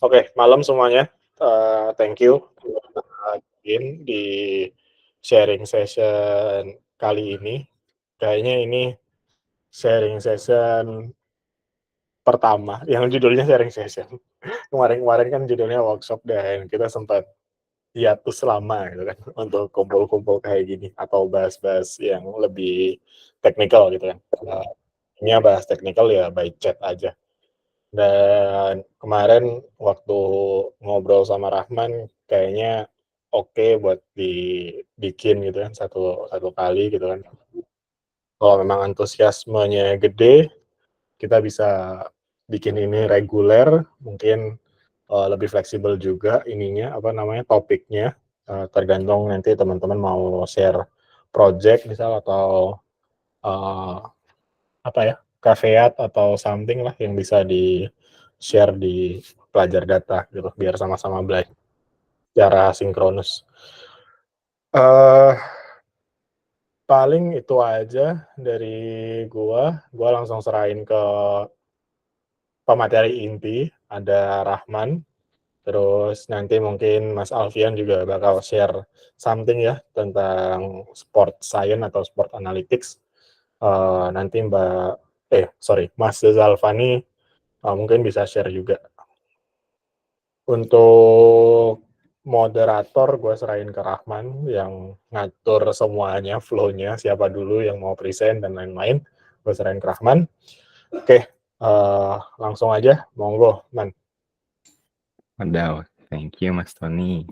Oke, malam semuanya. Thank you udah join di sharing session kali ini. Kayaknya ini sharing session pertama yang judulnya sharing session. Kemarin-kemarin kan judulnya workshop dan kita sempat hiatus lama gitu kan untuk kumpul-kumpul kayak gini atau bahas-bahas yang lebih teknikal gitu kan. Ini bahas teknikal ya by chat aja. Dan kemarin waktu ngobrol sama Rahman kayaknya oke buat dibikin gitu kan satu satu kali gitu kan. Kalau memang antusiasmenya gede, kita bisa bikin ini reguler, mungkin, lebih fleksibel juga ininya, apa namanya, topiknya, tergantung nanti teman-teman mau share project misal atau, eee, apa ya, caveat atau something lah yang bisa di-share di pelajar data gitu, biar sama-sama belajar secara sinkronus. Eee, paling itu aja dari gua langsung serahin ke pemateri inti, ada Rahman, terus nanti mungkin Mas Alfian juga bakal share something ya tentang sport science atau sport analytics. Nanti Mas Zalfani, mungkin bisa share juga. Untuk moderator gue serahin ke Rahman yang ngatur semuanya, flow-nya, siapa dulu yang mau present dan lain-lain, gue serahin ke Rahman. Oke, langsung aja, monggo, Man. Wadaw, thank you Mas Tony.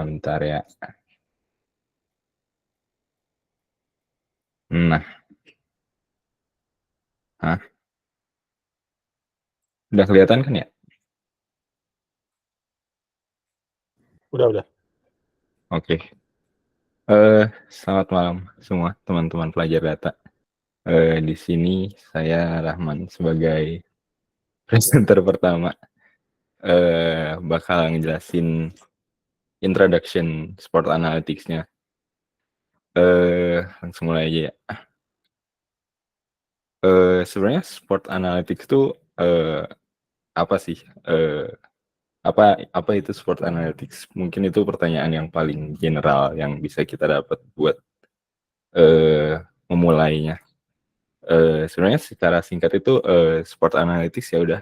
Bentar ya. Nah, udah kelihatan kan ya? Udah. Oke. Selamat malam semua teman-teman pelajar data. Di sini saya Rahman sebagai presenter pertama. Bakal ngejelasin introduction sport analytics-nya. Langsung mulai aja ya. Sebenarnya sport analytics itu apa sih? Apa itu sport analytics? Mungkin itu pertanyaan yang paling general yang bisa kita dapat buat memulainya. Sebenarnya secara singkat itu sport analytics ya udah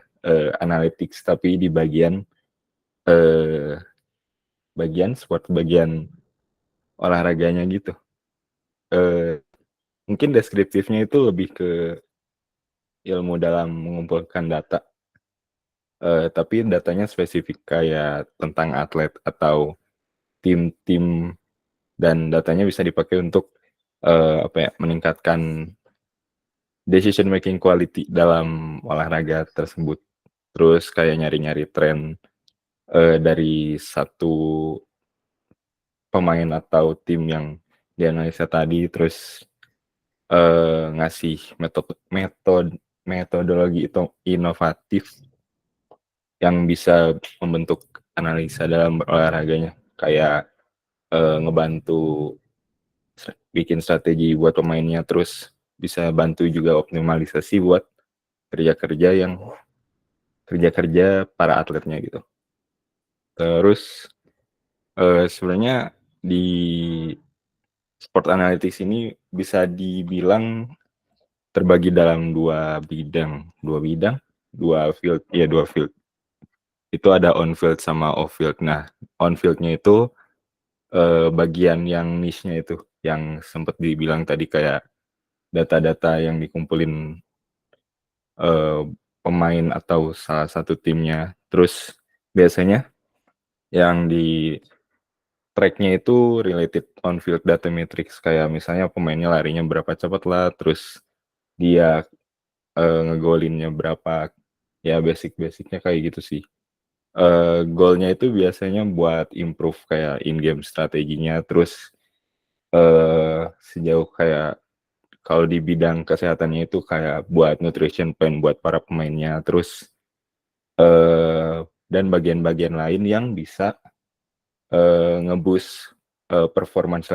analytics tapi di bagian sport, bagian olahraganya gitu. Mungkin deskriptifnya itu lebih ke ilmu dalam mengumpulkan data. Tapi datanya spesifik kayak tentang atlet atau tim-tim, dan datanya bisa dipakai untuk meningkatkan decision making quality dalam olahraga tersebut. Terus kayak nyari-nyari tren dari satu pemain atau tim yang dianalisa tadi, terus ngasih metodologi itu inovatif yang bisa membentuk analisa dalam olahraganya, kayak ngebantu bikin strategi buat pemainnya, terus bisa bantu juga optimalisasi buat kerja-kerja para atletnya gitu. Terus sebenarnya di sport analytics ini bisa dibilang terbagi dalam dua field. Itu ada on field sama off field. Nah, on fieldnya itu bagian yang niche-nya itu, yang sempat dibilang tadi, kayak data-data yang dikumpulin pemain atau salah satu timnya. Terus biasanya yang di track-nya itu related on field data metrics, kayak misalnya pemainnya larinya berapa cepat lah, terus dia ngegolinnya berapa, ya basic-basicnya kayak gitu sih. Goalnya itu biasanya buat improve kayak in-game strateginya, terus sejauh kayak kalau di bidang kesehatannya itu kayak buat nutrition plan buat para pemainnya, terus dan bagian-bagian lain yang bisa nge-boost performance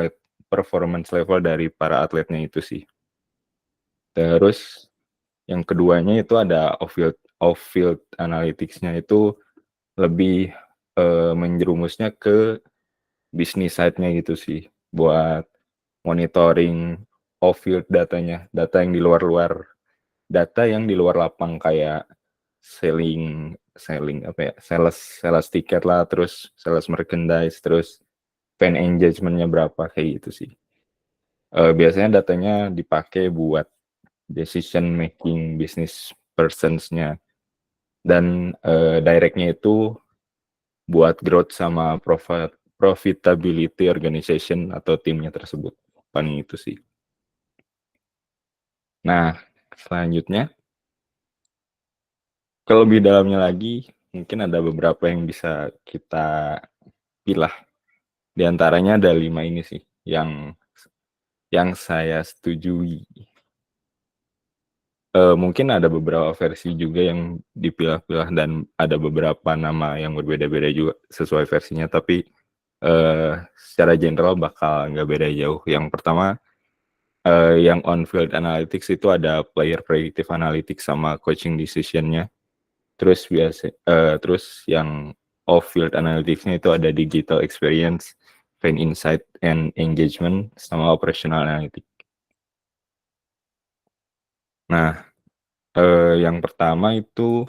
level dari para atletnya itu sih. Terus yang keduanya itu ada off-field analytics-nya itu lebih, menjerumusnya ke bisnis side-nya gitu sih, buat monitoring off-field datanya, data yang di luar lapang kayak selling selling apa ya, sales sales tiket lah, terus sales merchandise, terus fan engagement-nya berapa, kayak gitu sih. Biasanya datanya dipakai buat decision making business persons-nya dan, direct-nya itu buat growth sama profitability organization atau timnya tersebut, paling itu sih. Nah, selanjutnya kalau lebih dalamnya lagi, mungkin ada beberapa yang bisa kita pilah. Di antaranya ada 5 ini sih, yang saya setujui. Mungkin ada beberapa versi juga yang dipilah-pilah dan ada beberapa nama yang berbeda-beda juga sesuai versinya, tapi, secara general bakal nggak beda jauh. Yang pertama, yang on field analytics itu ada player predictive analytics sama coaching decision-nya. Terus yang off field analytics-nya itu ada digital experience, fan insight and engagement, sama operational analytics. Nah, yang pertama itu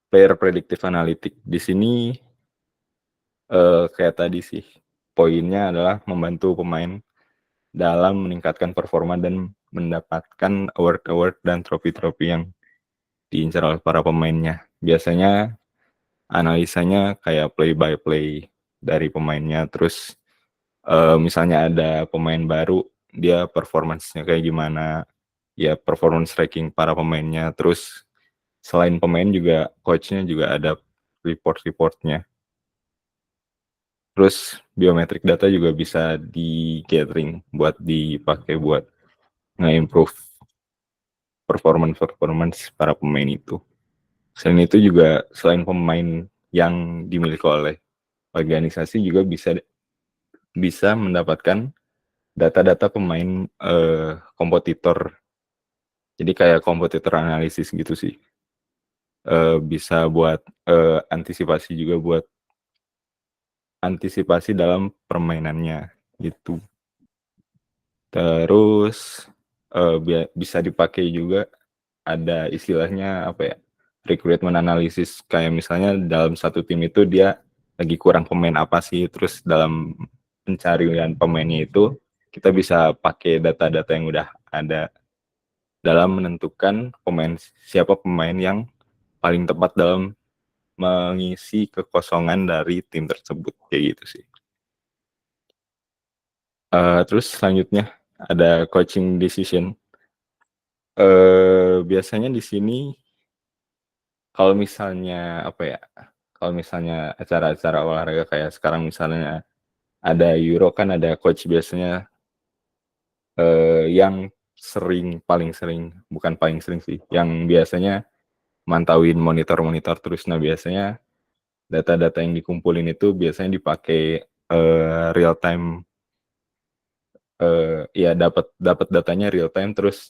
player predictive analytics. Di sini, kayak tadi sih, poinnya adalah membantu pemain dalam meningkatkan performa dan mendapatkan award-award dan trofi-trofi yang diincar oleh para pemainnya. Biasanya analisanya kayak play by play dari pemainnya, terus, misalnya ada pemain baru, dia performance-nya kayak gimana, ya performance ranking para pemainnya, terus selain pemain juga coach-nya juga ada report-report-nya. Terus biometric data juga bisa di-gathering buat dipakai buat nge-improve performance para pemain itu. Selain itu juga, selain pemain yang dimiliki oleh organisasi juga bisa mendapatkan data-data pemain, kompetitor. Jadi kayak kompetitor analisis gitu sih. Bisa buat, antisipasi juga buat antisipasi dalam permainannya, gitu. Terus, bisa dipakai juga ada istilahnya apa ya, recruitment analysis, kayak misalnya dalam satu tim itu dia lagi kurang pemain apa sih, terus dalam pencarian pemainnya itu kita bisa pakai data-data yang udah ada dalam menentukan siapa pemain yang paling tepat dalam mengisi kekosongan dari tim tersebut, kayak gitu sih. Terus selanjutnya ada coaching decision. Biasanya di sini kalau misalnya apa ya, kalau misalnya acara-acara olahraga kayak sekarang misalnya ada Euro kan ada coach biasanya, yang paling sering, bukan paling sering sih, yang biasanya mantauin monitor-monitor terus. Nah, biasanya data-data yang dikumpulin itu biasanya dipakai, real time, ya dapat dapat datanya real time, terus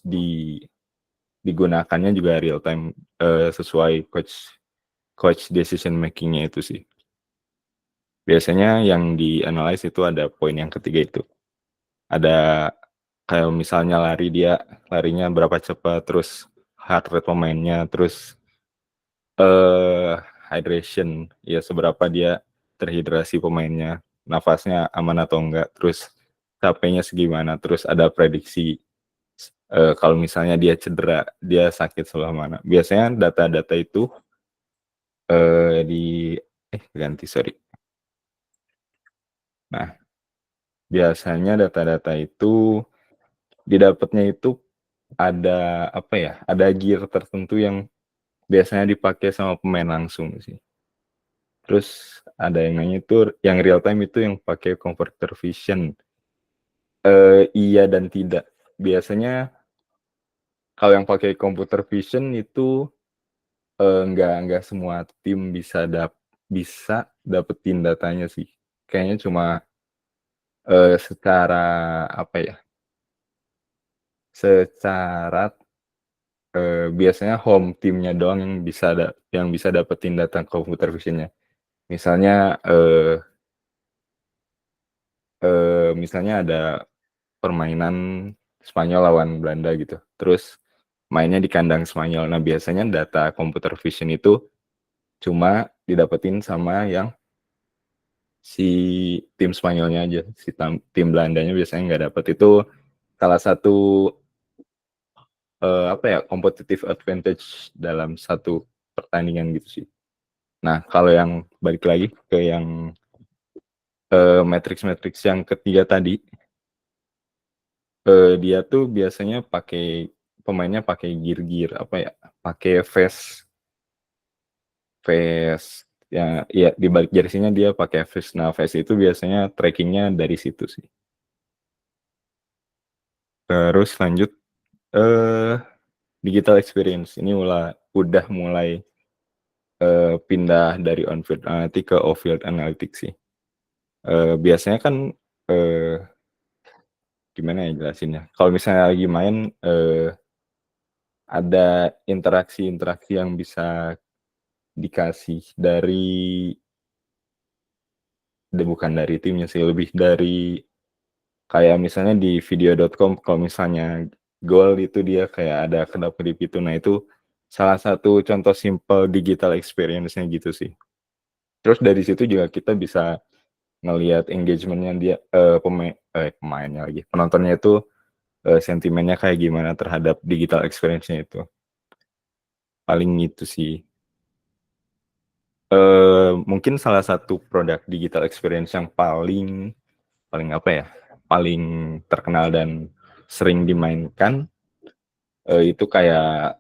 digunakannya juga real time, sesuai coach decision making-nya itu sih. Biasanya yang di-analyze itu ada poin yang ketiga itu. Ada kayak misalnya dia larinya berapa cepat, terus heart rate pemainnya, terus, eee, hydration, ya seberapa dia terhidrasi pemainnya, nafasnya aman atau enggak, terus capeknya segimana, terus ada prediksi, kalau misalnya dia cedera, dia sakit sebelah mana. Biasanya data-data itu, eee, di ganti, sorry. Nah, biasanya data-data itu didapatnya itu ada apa ya, ada gear tertentu yang biasanya dipakai sama pemain langsung sih. Terus ada yang nanya itu yang real time itu yang pakai computer vision. Iya dan tidak. Biasanya kalau yang pakai computer vision itu, nggak semua tim bisa dapetin datanya sih. Kayaknya cuma, secara apa ya, secara biasanya home team-nya doang yang bisa dapetin data computer vision-nya. Misalnya, misalnya ada permainan Spanyol lawan Belanda gitu, terus mainnya di kandang Spanyol. Nah, biasanya data computer vision itu cuma didapetin sama yang si tim Spanyolnya aja, tim Belandanya biasanya nggak dapet. Itu salah satu, apa ya, competitive advantage dalam satu pertandingan gitu sih. Nah, kalau yang balik lagi ke yang, matriks-matriks yang ketiga tadi, dia tuh biasanya pemainnya pakai gear-gear, apa ya, pakai vest ya di balik jersey-nya dia pakai vest. Nah, vest itu biasanya trackingnya dari situ sih. Terus lanjut, eee, digital experience. Ini udah mulai, pindah dari on-field analytics ke off-field analytics sih. Biasanya kan, eee, gimana ya jelasinnya, kalau misalnya lagi main, ada interaksi-interaksi yang bisa dikasih bukan dari timnya sih, lebih dari kayak misalnya di video.com kalau misalnya gol itu dia kayak ada kedap-kedip itu. Nah, itu salah satu contoh simple digital experience-nya gitu sih. Terus dari situ juga kita bisa ngelihat engagement-nya dia, pemainnya lagi, penontonnya itu, sentimennya kayak gimana terhadap digital experience-nya itu. Paling itu sih. Mungkin salah satu produk digital experience yang paling paling apa ya, paling terkenal dan sering dimainkan, itu kayak,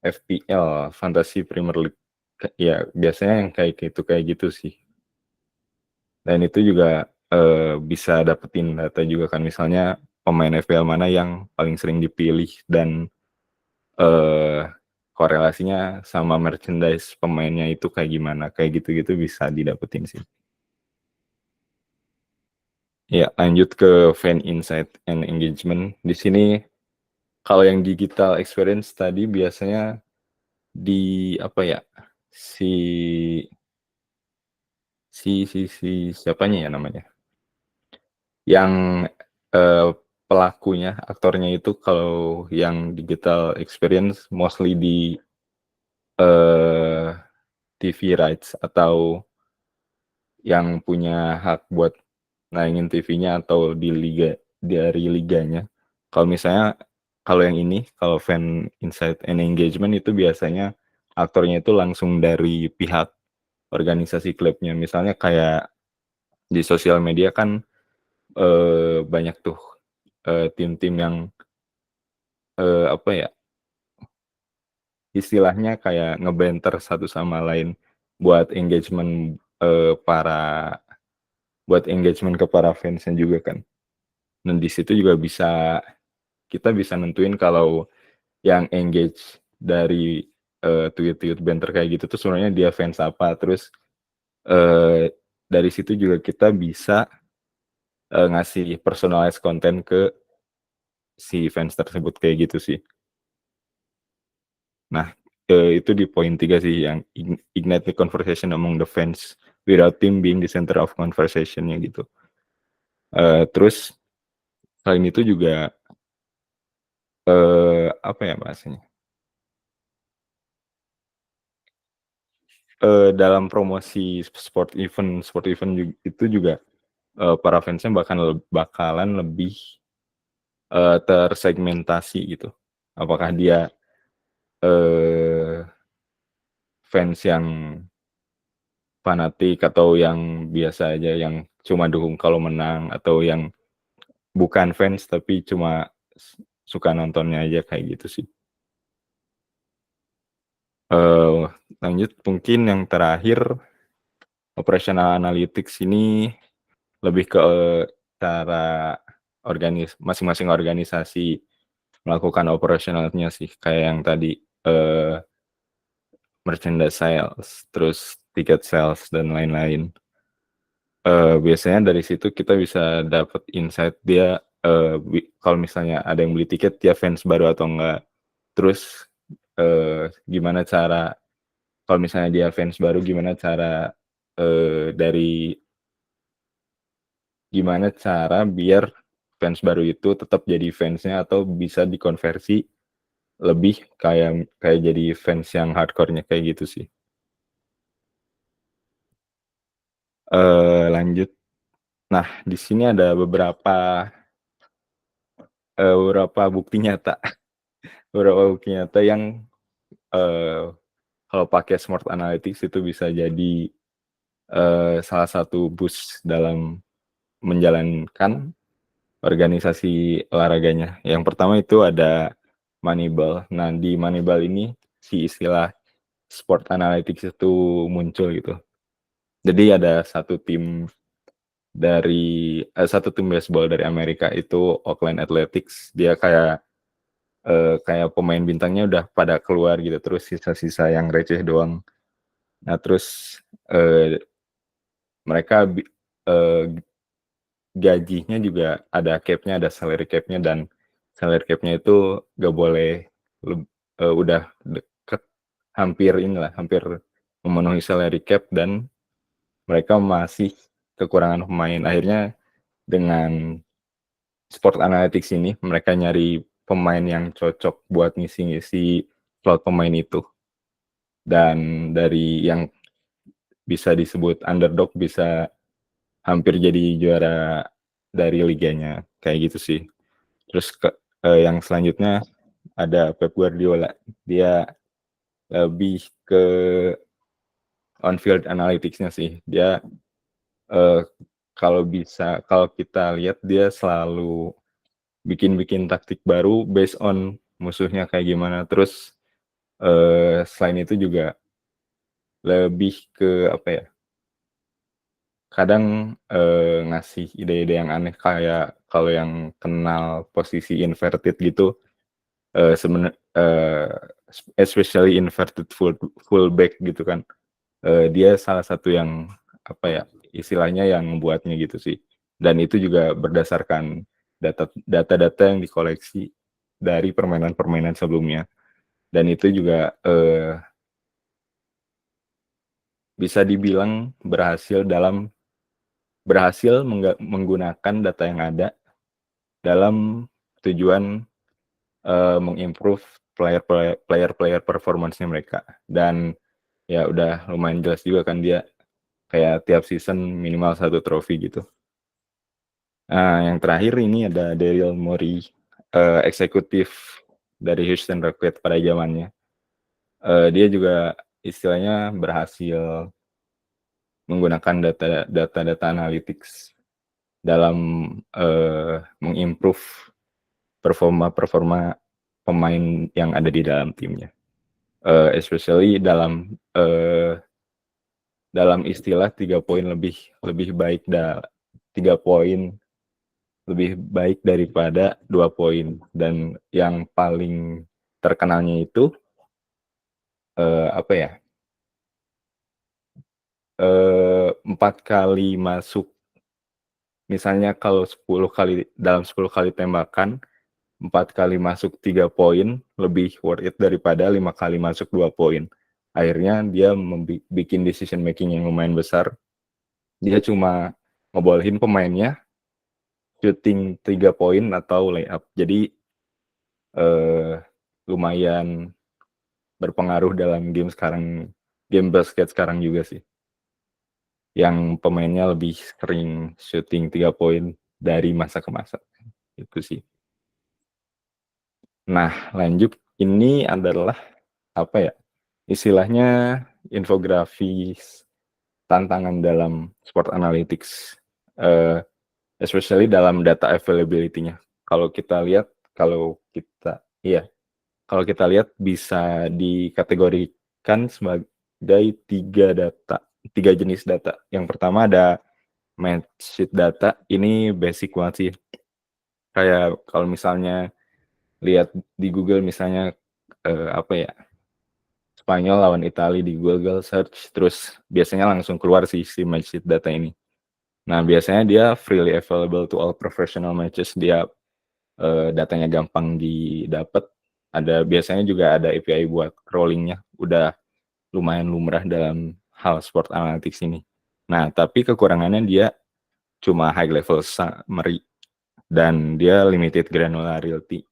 FPL, Fantasy Premier League. Ya biasanya yang kayak gitu sih. Dan itu juga, bisa dapetin data juga kan, misalnya pemain FPL mana yang paling sering dipilih dan, eee, korelasinya sama merchandise pemainnya itu kayak gimana, kayak gitu-gitu bisa didapetin sih. Ya, lanjut ke fan insight and engagement. Di sini kalau yang digital experience tadi biasanya apa ya, si siapanya ya namanya, yang, eee, pelakunya, aktornya itu kalau yang digital experience mostly di, eee, TV rights atau yang punya hak buat nayangin TV-nya atau dari liganya. Kalau misalnya kalau yang ini, kalau fan insight and engagement itu biasanya aktornya itu langsung dari pihak organisasi klubnya. Misalnya kayak di sosial media kan, banyak tuh, tim-tim yang, apa ya, istilahnya kayak ngebanter satu sama lain buat engagement, eee, para buat engagement ke para fans-nya juga kan. Dan di situ juga kita bisa nentuin kalau yang engage dari, tweet-tweet banter kayak gitu tuh sebenarnya dia fans apa. Terus, dari situ juga kita bisa, ngasih personalized content ke si fans tersebut, kayak gitu sih. Nah, itu di poin 3 sih yang ignite the conversation among the fans without team being the center of conversation-nya gitu. Terus selain itu juga, apa ya bahasanya, dalam promosi sport event itu juga, para fans-nya bakalan lebih, tersegmentasi gitu. Apakah dia, eee, fans yang fanatik atau yang biasa aja yang cuma dukung kalau menang, atau yang bukan fans tapi cuma suka nontonnya aja, kayak gitu sih. Eee, Lanjut mungkin yang terakhir, operational analytics ini lebih ke cara masing-masing organisasi melakukan operasionalnya sih, kayak yang tadi, merchandise sales, terus tiket sales dan lain-lain. Biasanya dari situ kita bisa dapat insight dia kalau misalnya ada yang beli tiket dia fans baru atau enggak. Terus, gimana cara kalau misalnya dia fans baru dari gimana cara biar fans baru itu tetap jadi fansnya atau bisa dikonversi lebih kayak kayak jadi fans yang hardcore-nya kayak gitu sih. Lanjut. Nah, di sini ada beberapa bukti nyata beberapa bukti nyata yang, eee, kalau pakai Smart Analytics itu bisa jadi, salah satu boost dalam menjalankan organisasi olahraganya. Yang pertama itu ada Moneyball. Nah, di Moneyball ini si istilah Sport Analytics itu muncul gitu. Jadi ada satu tim baseball dari Amerika itu Oakland Athletics. Dia kayak pemain bintangnya udah pada keluar gitu, terus sisa-sisa yang receh doang. Nah, terus, eee, mereka gajinya juga ada cap-nya, ada salary cap-nya dan salary cap-nya itu nggak boleh udah deket hampir memenuhi salary cap dan mereka masih kekurangan pemain. Akhirnya dengan Sport Analytics ini mereka nyari pemain yang cocok buat ngisi-ngisi slot pemain itu. Dan dari yang bisa disebut underdog bisa hampir jadi juara dari liganya, kayak gitu sih. Terus yang selanjutnya ada Pep Guardiola. Dia lebih ke on field analytics-nya sih. Dia, eee, kalau kita lihat dia selalu bikin-bikin taktik baru based on musuhnya kayak gimana. Terus, selain itu juga lebih ke apa ya, kadang, ngasih ide-ide yang aneh kayak kalau yang kenal posisi inverted gitu, especially inverted fullback gitu kan, dia salah satu yang apa ya, istilahnya yang membuatnya gitu sih. Dan itu juga berdasarkan data-data yang dikoleksi dari permainan-permainan sebelumnya. Dan itu juga, bisa dibilang berhasil menggunakan data yang ada dalam tujuan, meng-improve player performance-nya mereka. Dan ya udah lumayan jelas juga kan dia kayak tiap season minimal 1 trofi gitu. Nah, yang terakhir ini ada Daryl Morey, eksekutif dari Houston Rockets pada zamannya. Dia juga istilahnya berhasil menggunakan data analytics dalam, meng-improve performa pemain yang ada di dalam timnya. Especially dalam istilah 3 poin lebih baik 3 poin lebih baik daripada 2 poin. Dan yang paling terkenalnya itu, apa ya, 4 kali masuk, misalnya kalau 10 kali tembakan, 4 kali masuk 3 poin lebih worth it daripada 5 kali masuk 2 poin. Akhirnya dia bikin decision making yang lumayan besar. Dia cuma ngebolehin pemainnya shooting 3 poin atau layup. Jadi, eee, lumayan berpengaruh dalam game basket sekarang juga sih. Yang pemainnya lebih sering shooting 3 poin dari masa ke masa, itu sih. Nah, lanjut, ini adalah apa ya, istilahnya infografis tantangan dalam sport analytics, especially dalam data availability-nya. Kalau kita lihat kalau kita iya, kalau kita lihat bisa dikategorikan sebagai 3 jenis data. Yang pertama ada match sheet data, ini basic banget sih. Kayak kalau misalnya lihat di Google misalnya, apa ya, Spanyol lawan Italia di Google search, terus biasanya langsung keluar sih si match sheet data ini. Nah, biasanya dia freely available to all professional matches. Dia datanya gampang didapat. Biasanya juga ada API buat crawlingnya. Udah lumayan lumrah dalam hal sport analytics ini. Nah, tapi kekurangannya dia cuma high level summary dan dia limited granularity.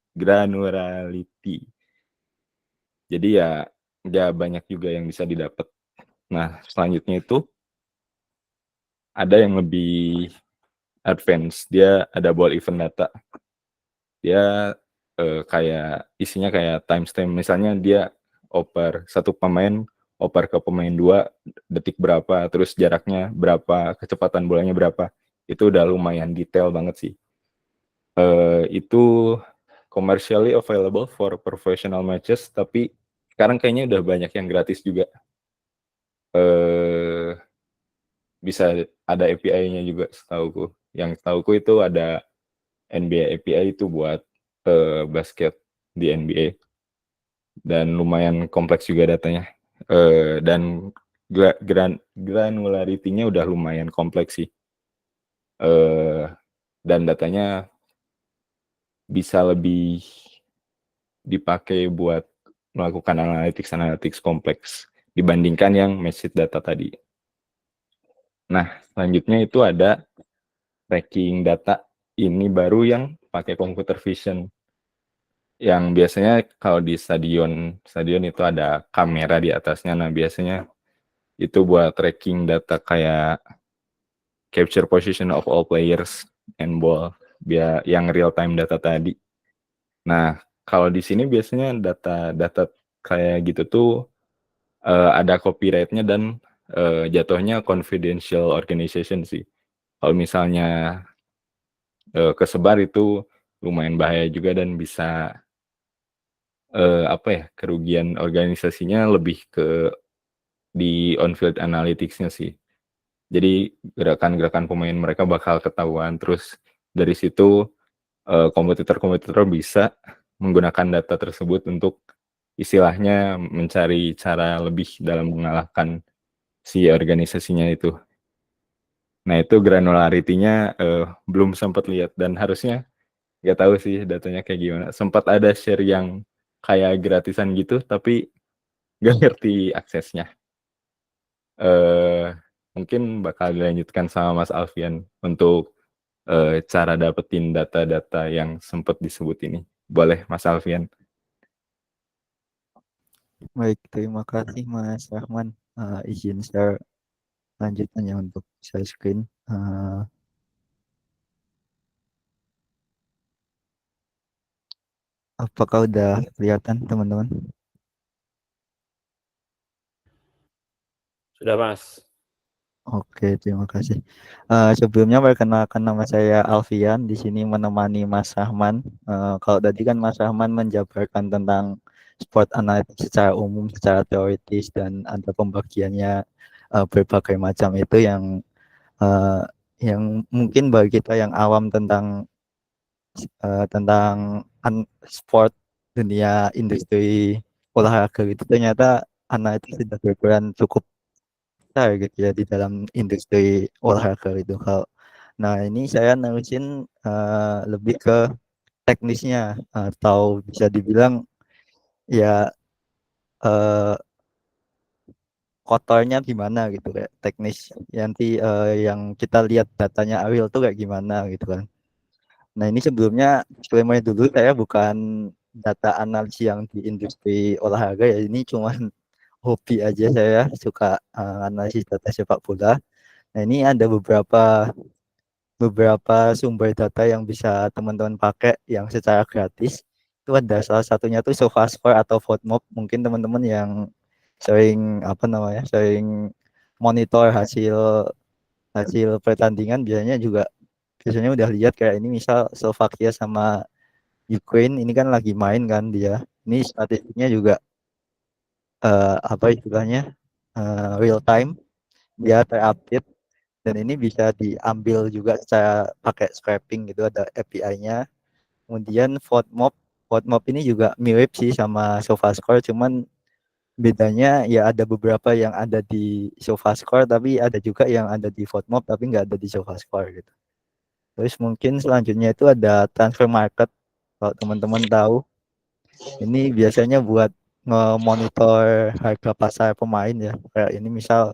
Jadi ya nggak banyak juga yang bisa didapat. Nah, selanjutnya itu ada yang lebih advance. Dia ada ball event data. Dia kayak isinya kayak timestamp. Misalnya dia satu pemain oper ke pemain 2 detik berapa, terus jaraknya berapa, kecepatan bolanya berapa. Itu udah lumayan detail banget sih. Itu commercially available for professional matches, tapi sekarang kayaknya udah banyak yang gratis juga. Bisa ada API-nya juga setauku. Yang setauku itu ada NBA API itu buat basket di NBA. Dan lumayan kompleks juga datanya. Dan granularity-nya udah lumayan kompleks sih. Dan datanya bisa lebih dipakai buat melakukan analytics kompleks dibandingkan yang message data tadi. Nah, selanjutnya itu ada tracking data. Ini baru yang pakai computer vision. Yang biasanya kalau di stadion itu ada kamera di atasnya. Nah, biasanya itu buat tracking data kayak capture position of all players and ball, biar yang real time data tadi. Nah, kalau di sini biasanya data kayak gitu tuh ada copyright-nya dan jatuhnya confidential organization sih. Kalau misalnya kesebar itu lumayan bahaya juga dan bisa kerugian organisasinya lebih ke di on-field analytics-nya sih. Jadi gerakan-gerakan pemain mereka bakal ketahuan, terus dari situ kompetitor-kompetitor bisa menggunakan data tersebut untuk istilahnya mencari cara lebih dalam mengalahkan si organisasinya itu. Nah, itu granularity-nya belum sempat lihat dan harusnya nggak tahu sih datanya kayak gimana. Sempat ada share yang kayak gratisan gitu, tapi nggak ngerti aksesnya. Mungkin bakal dilanjutkan sama Mas Alfian untuk cara dapetin data-data yang sempat disebut ini. Boleh, Mas Alfian? Baik, terima kasih Mas Rahman. Izin share lanjutannya untuk share screen. Apakah udah kelihatan teman-teman? Sudah, Mas. Oke, terima kasih. Sebelumnya perkenalkan, nama saya Alfian. Di sini menemani Mas Rahman. Kalau tadi kan Mas Rahman menjabarkan tentang sport analytics secara umum, secara teoritis, dan ada pembagiannya berbagai macam itu uh, yang mungkin bagi kita yang awam tentang sport, dunia industri olahraga itu, ternyata analytics sudah berperan cukup besar gitu ya di dalam industri olahraga itu. Nah, ini saya nerusin lebih ke teknisnya, atau bisa dibilang ya eh, kotornya gimana gitu, kayak teknis nanti yang kita lihat datanya real tuh kayak gimana gitu kan. Nah, ini sebelumnya disclaimer dulu, saya bukan data analis yang di industri olahraga ya, ini cuman hobi aja, saya suka analisis data sepak bola. Nah, ini ada beberapa sumber data yang bisa teman-teman pakai yang secara gratis. Itu ada salah satunya tuh SofaScore atau FODMOB. Mungkin teman-teman yang sering monitor hasil hasil pertandingan biasanya udah lihat kayak ini, misal Slovakia sama Ukraine ini kan lagi main kan dia. Ini statistiknya juga istilahnya real time, dia terupdate, dan ini bisa diambil juga secara pakai scraping gitu, ada API-nya. Kemudian FODMOB ini juga mirip sih sama SofaScore, cuman bedanya ya ada beberapa yang ada di SofaScore tapi ada juga yang ada di Votemob tapi nggak ada di SofaScore gitu. Terus mungkin selanjutnya itu ada transfer market. Kalau teman-teman tahu, ini biasanya buat memonitor harga pasar pemain ya. Kayak ini misal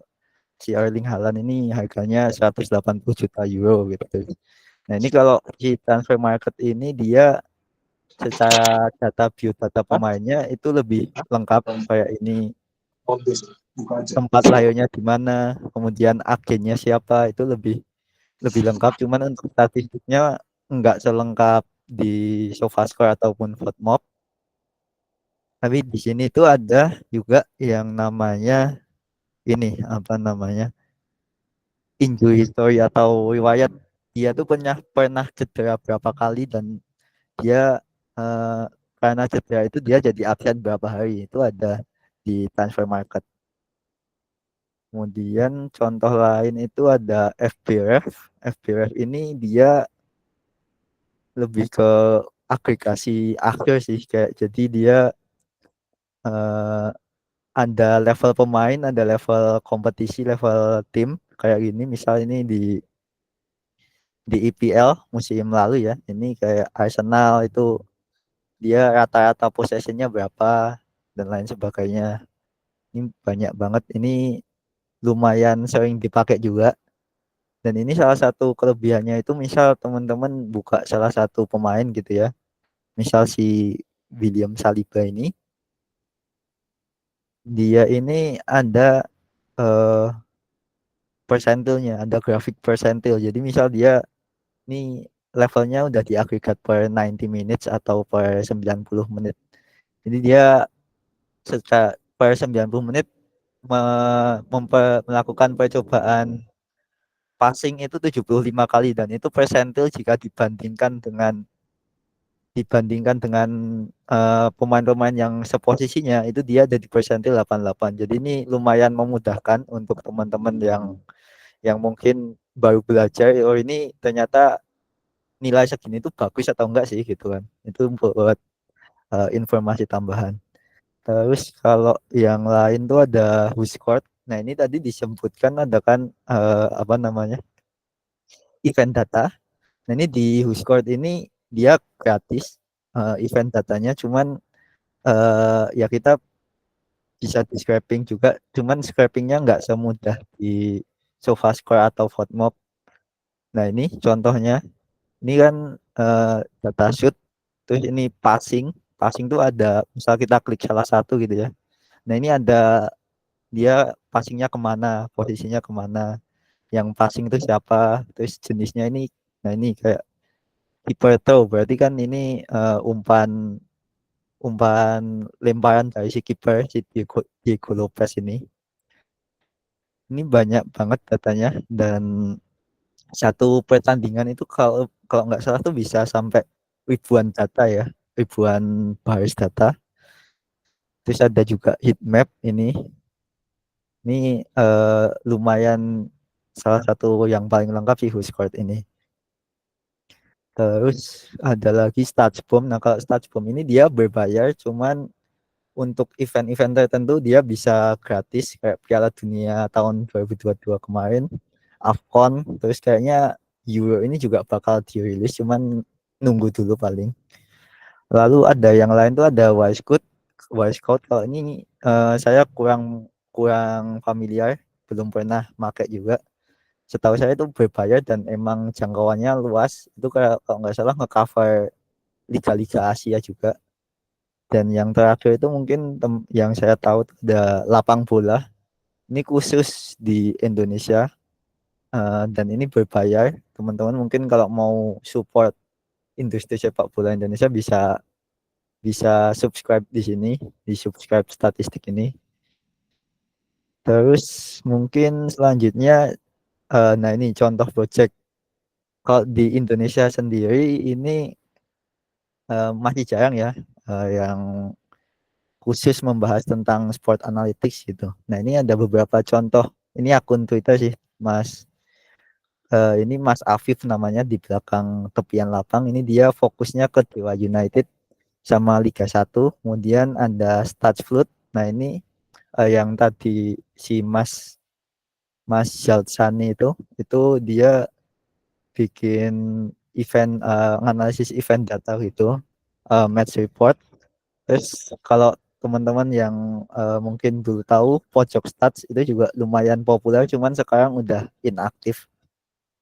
si Erling Haaland ini harganya 180 juta euro gitu. Nah ini kalau si transfer market ini dia secara data pemainnya itu lebih lengkap, kayak ini tempat lahirnya di mana, kemudian agennya siapa, itu lebih lebih lengkap. Cuman untuk statistiknya enggak selengkap di SofaScore ataupun Votemob. Tapi di sini tuh ada juga yang namanya ini apa namanya, injury history atau riwayat dia tuh pernah pernah cedera berapa kali, dan dia eh, karena cedera itu dia jadi absen berapa hari, itu ada di transfer market. Kemudian contoh lain itu ada FBref. FBref ini dia lebih ke agregasi akhir sih, kayak jadi dia eh, ada level pemain, ada level kompetisi, level tim. Kayak gini, misal ini di EPL musim lalu ya. Ini kayak Arsenal itu dia rata-rata possessionnya berapa dan lain sebagainya. Ini banyak banget. Ini lumayan sering dipakai juga. Dan ini salah satu kelebihannya itu misal teman-teman buka salah satu pemain gitu ya. Misal si William Saliba ini, dia ini ada eh, persentilnya, ada grafik persentil. Jadi misal dia ini levelnya udah di agregat per 90 minutes atau per 90 menit. Jadi dia secara per 90 menit melakukan percobaan passing itu 75 kali, dan itu persentil jika dibandingkan dengan pemain-pemain yang seposisinya itu dia ada di persentil 88. Jadi ini lumayan memudahkan untuk teman-teman yang mungkin baru belajar, oh ini ternyata nilai segini tuh bagus atau enggak sih gitu kan. Itu buat informasi tambahan. Terus kalau yang lain tuh ada WhoScored. Nah ini tadi disebutkan ada kan apa namanya, event data. Nah ini di WhoScored ini dia gratis event datanya, cuman ya kita bisa di scraping juga, cuman scrapingnya nggak semudah di SofaScore atau Votemob. Nah ini contohnya, ini kan data shoot, terus ini passing. Passing tuh ada, misal kita klik salah satu gitu ya. Nah ini ada dia passingnya kemana, posisinya kemana, yang passing itu siapa, terus jenisnya ini. Nah ini kayak keeper throw, berarti kan ini umpan umpan lemparan dari si kiper si Diego Lopez ini. Ini banyak banget datanya, dan satu pertandingan itu kalau kalau nggak salah tuh bisa sampai ribuan data ya, ribuan baris data. Terus ada juga heat map ini lumayan salah satu yang paling lengkap sih WhoScored ini. Terus ada lagi StatsBomb. Nah kalau StatsBomb ini dia berbayar, cuman untuk event-event tertentu dia bisa gratis, kayak Piala Dunia tahun 2022 kemarin, AFCON, terus kayaknya Euro ini juga bakal dirilis, cuman nunggu dulu paling. Lalu ada yang lain tuh ada Wisecout. Wisecout kalau ini saya kurang kurang familiar, belum pernah pakai juga. Setahu saya itu berbayar dan emang jangkauannya luas. Itu kayak kalau nggak salah ngecover liga-liga Asia juga. Dan yang terakhir itu mungkin yang saya tahu ada Lapang Bola. Ini khusus di Indonesia dan ini berbayar. Teman-teman mungkin kalau mau support industri sepak bola Indonesia bisa bisa subscribe di sini, di subscribe statistik ini. Terus mungkin selanjutnya, nah ini contoh project. Kalau di Indonesia sendiri ini masih jarang ya yang khusus membahas tentang sport analytics gitu. Nah ini ada beberapa contoh. Ini akun Twitter sih, Mas. Ini Mas Afif namanya, di belakang tepian lapang. Ini dia fokusnya ke Dewa United sama Liga 1. Kemudian ada Statsflood. Nah ini yang tadi si Mas Jaltsani itu dia bikin event analisis event data gitu, match report. Terus kalau teman-teman yang mungkin dulu tahu Pojok Stats itu juga lumayan populer, cuman sekarang udah inaktif.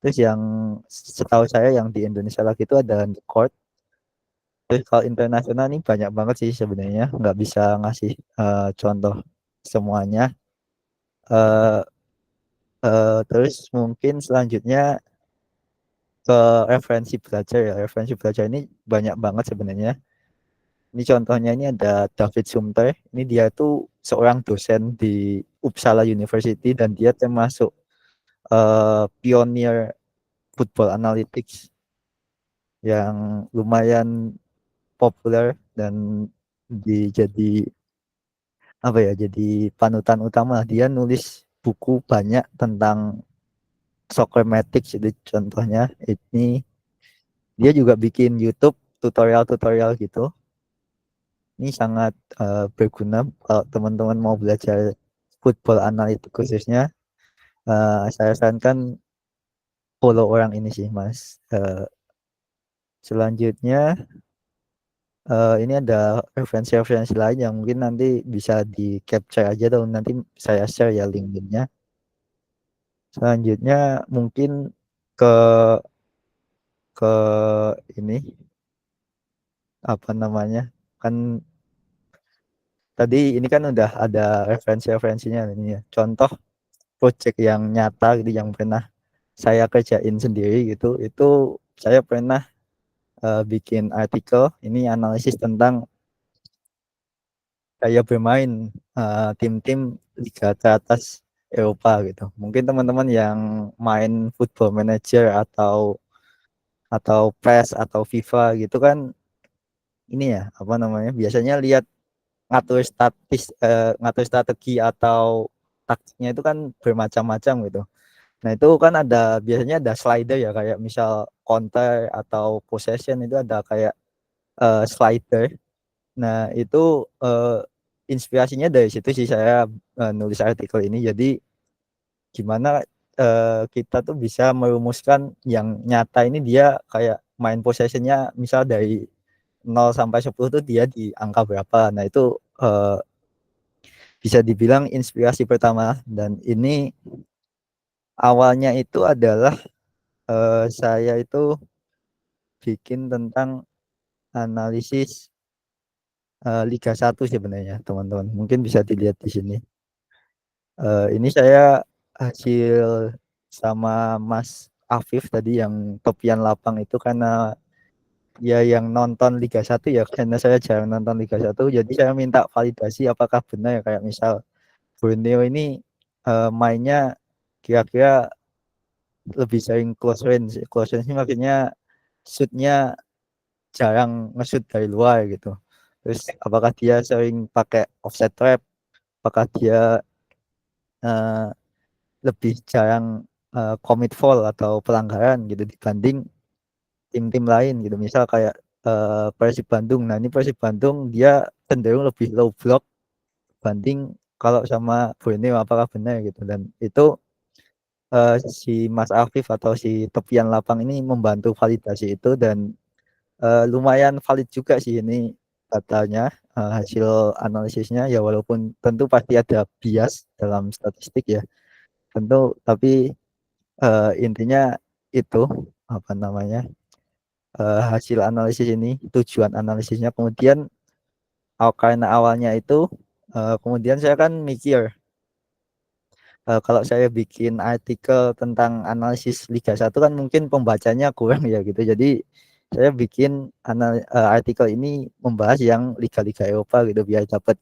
Terus yang setahu saya yang di Indonesia lagi itu ada The Court. Terus kalau internasional nih banyak banget sih sebenarnya, nggak bisa ngasih contoh semuanya. Uh, terus mungkin selanjutnya ke referensi belajar ya. Referensi belajar ini banyak banget sebenarnya. Ini contohnya ini ada David Sumter. Ini dia tuh seorang dosen di Uppsala University dan dia termasuk pionir football analytics yang lumayan populer dan jadi apa ya, jadi panutan utama. Dia nulis buku banyak tentang Soccermatics itu contohnya. Ini dia juga bikin YouTube tutorial-tutorial gitu. Ini sangat berguna kalau teman-teman mau belajar football analytics khususnya. Saya sarankan follow orang ini sih Mas. Selanjutnya ini ada referensi-referensi lain yang mungkin nanti bisa di capture aja atau nanti saya share ya link-linknya. Selanjutnya mungkin ke ini apa namanya, kan tadi ini kan udah ada referensi-referensinya ini ya. Contoh project yang nyata gitu yang pernah saya kerjain sendiri gitu, itu saya pernah bikin artikel ini analisis tentang kayak bermain tim-tim liga teratas Eropa gitu. Mungkin teman-teman yang main Football Manager atau PES atau FIFA gitu kan ini ya apa namanya, biasanya lihat ngatur strategi atau taktiknya itu kan bermacam-macam gitu. Nah itu kan ada biasanya ada slider ya, kayak misal counter atau possession itu ada kayak slider. Nah itu inspirasinya dari situ sih saya nulis artikel ini. Jadi gimana kita tuh bisa merumuskan yang nyata ini, dia kayak main possessionnya misal dari 0 sampai 10 tuh dia di angka berapa. Nah itu bisa dibilang inspirasi pertama, dan ini awalnya itu adalah saya itu bikin tentang analisis Liga 1 sebenarnya teman-teman. Mungkin bisa dilihat di sini. Ini saya hasil sama Mas Afif tadi yang topian lapang itu, karena ya yang nonton Liga 1 ya, karena saya jarang nonton Liga 1, jadi saya minta validasi apakah benar ya, kayak misal Borneo ini mainnya kira-kira lebih sering close range. Close range ini maksudnya shootnya jarang nge-shoot dari luar gitu. Terus apakah dia sering pakai offset trap, apakah dia uh, lebih jarang commit foul atau pelanggaran gitu dibanding tim-tim lain gitu. Misal kayak Persib Bandung. Nah ini Persib Bandung dia cenderung lebih low block banding kalau sama Borneo, apakah benar gitu. Dan itu si Mas Afif atau si Tepian Lapang ini membantu validasi itu, dan lumayan valid juga sih ini datanya, hasil analisisnya ya, walaupun tentu pasti ada bias dalam statistik ya tentu, tapi intinya itu apa namanya, hasil analisis ini, tujuan analisisnya. Kemudian karena awalnya itu kemudian saya kan mikir kalau saya bikin artikel tentang analisis Liga 1 kan mungkin pembacanya kurang ya gitu. Jadi saya bikin artikel ini membahas yang liga-liga Eropa gitu, biar dapat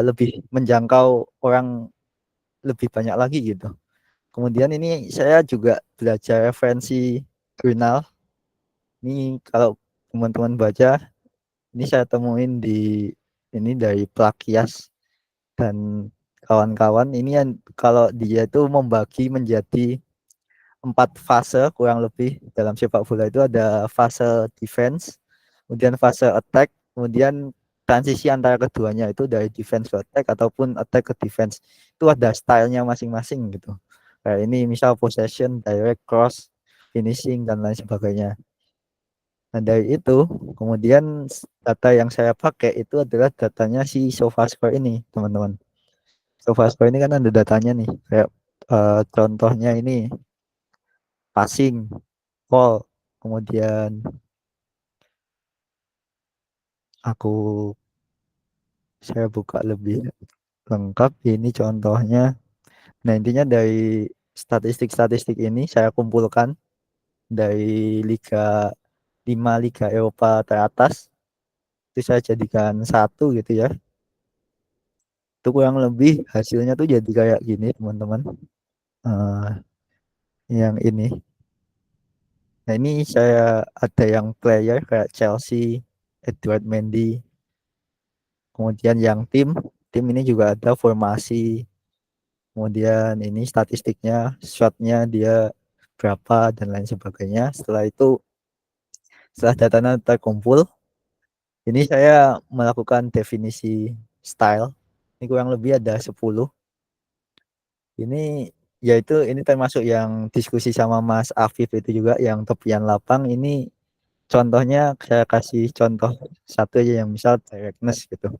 lebih menjangkau orang lebih banyak lagi gitu. Kemudian ini saya juga belajar referensi jurnal. Ini kalau teman-teman baca, ini saya temuin di ini dari Plakias dan kawan-kawan. Ini yang kalau dia itu membagi menjadi 4 fase kurang lebih dalam sepak bola. Itu ada fase defense, kemudian fase attack, kemudian transisi antara keduanya itu dari defense ke attack ataupun attack ke defense itu ada stylenya masing-masing gitu. Kayak ini misal possession, direct, cross, finishing dan lain sebagainya. Nah dari itu kemudian data yang saya pakai itu adalah datanya si SofaScore ini teman-teman. SofaScore ini kan ada datanya nih kayak contohnya ini passing, call, kemudian saya buka lebih lengkap ini contohnya. Nah intinya dari statistik-statistik ini saya kumpulkan dari Liga Eropa teratas itu saya jadikan satu gitu ya. Itu kurang lebih hasilnya tuh jadi kayak gini teman-teman. Yang ini. Nah ini saya ada yang player kayak Chelsea, Edward Mendy. Kemudian yang tim ini juga ada formasi. Kemudian ini statistiknya, shotnya dia berapa dan lain sebagainya. Setelah datanya terkumpul, ini saya melakukan definisi style. Ini kurang lebih ada 10. Ini yaitu ini termasuk yang diskusi sama Mas Afif itu juga yang tepian lapang. Ini contohnya saya kasih contoh satu aja yang misal directness gitu.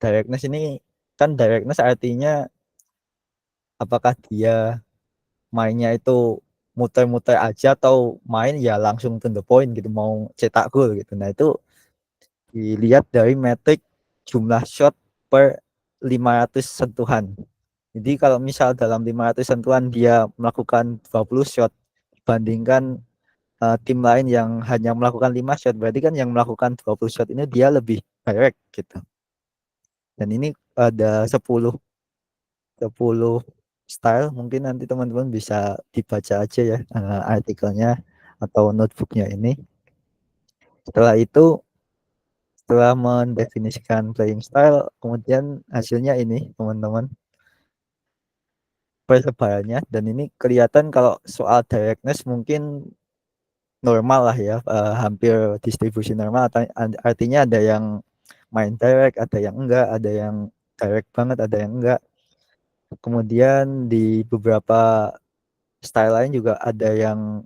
Directness ini kan directness artinya apakah dia mainnya itu muter-muter aja atau main ya langsung to the point gitu mau cetak gol gitu. Nah itu dilihat dari metrik jumlah shot per 500 sentuhan. Jadi kalau misal dalam 500 sentuhan dia melakukan 20 shot dibandingkan tim lain yang hanya melakukan 5 shot, berarti kan yang melakukan 20 shot ini dia lebih direct gitu. Dan ini ada 10 style, mungkin nanti teman-teman bisa dibaca aja ya artikelnya atau notebooknya ini. Setelah mendefinisikan playing style, kemudian hasilnya ini teman-teman persebarannya, dan ini kelihatan kalau soal directness mungkin normal lah ya, hampir distribusi normal. Artinya ada yang main direct, ada yang enggak, ada yang direct banget, ada yang enggak. Kemudian di beberapa style lain juga ada yang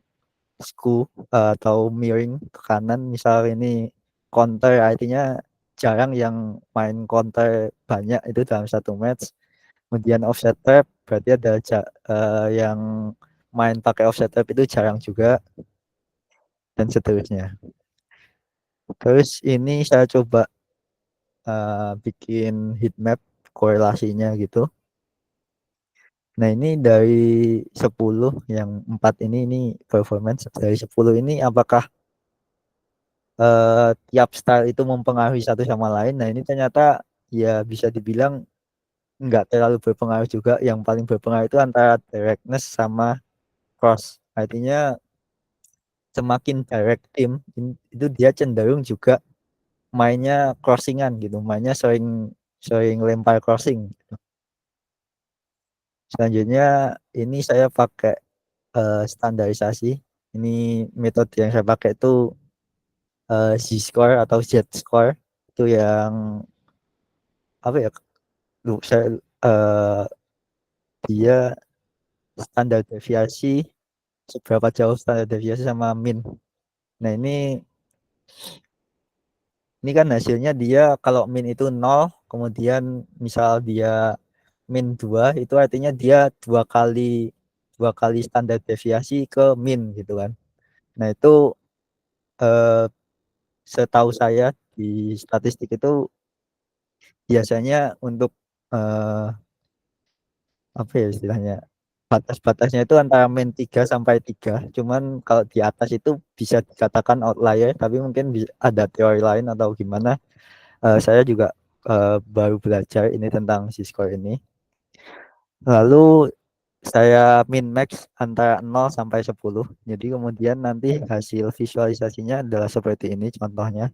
scoop atau miring ke kanan, misal ini counter, artinya jarang yang main counter banyak itu dalam satu match. Kemudian offset trap berarti ada yang main pakai offset trap itu jarang juga, dan seterusnya. Terus ini saya coba bikin heat map korelasinya gitu. Nah ini dari 10 yang 4 ini performance dari 10 ini apakah tiap style itu mempengaruhi satu sama lain. Nah ini ternyata ya bisa dibilang nggak terlalu berpengaruh juga. Yang paling berpengaruh itu antara directness sama cross. Artinya semakin direct tim itu dia cenderung juga mainnya crossingan gitu, mainnya sering lempar crossing gitu. Selanjutnya ini saya pakai standarisasi. Ini metode yang saya pakai itu Z-score atau Z-score, itu yang apa ya, saya dia standar deviasi, seberapa jauh standar deviasi sama min. Nah ini kan hasilnya dia kalau min itu 0, kemudian misal dia min 2, itu artinya dia dua kali standar deviasi ke min gitu kan. Nah itu setahu saya di statistik itu biasanya untuk apa ya istilahnya, batas-batasnya itu antara min 3 sampai 3. Cuman kalau di atas itu bisa dikatakan outlier, tapi mungkin ada teori lain atau gimana. Saya juga baru belajar ini tentang Z-score ini. Lalu saya min max antara 0 sampai 10. Jadi kemudian nanti hasil visualisasinya adalah seperti ini contohnya.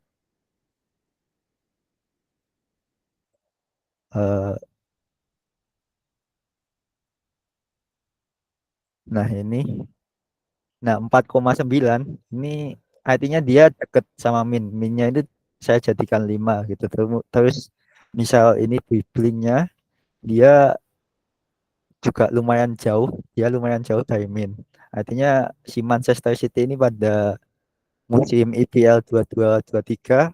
Nah ini, nah 4,9 ini artinya dia deket sama minnya itu saya jadikan 5 gitu. Terus misal ini dribblingnya dia juga lumayan jauh dari min. Artinya si Manchester City ini pada musim IPL 22-23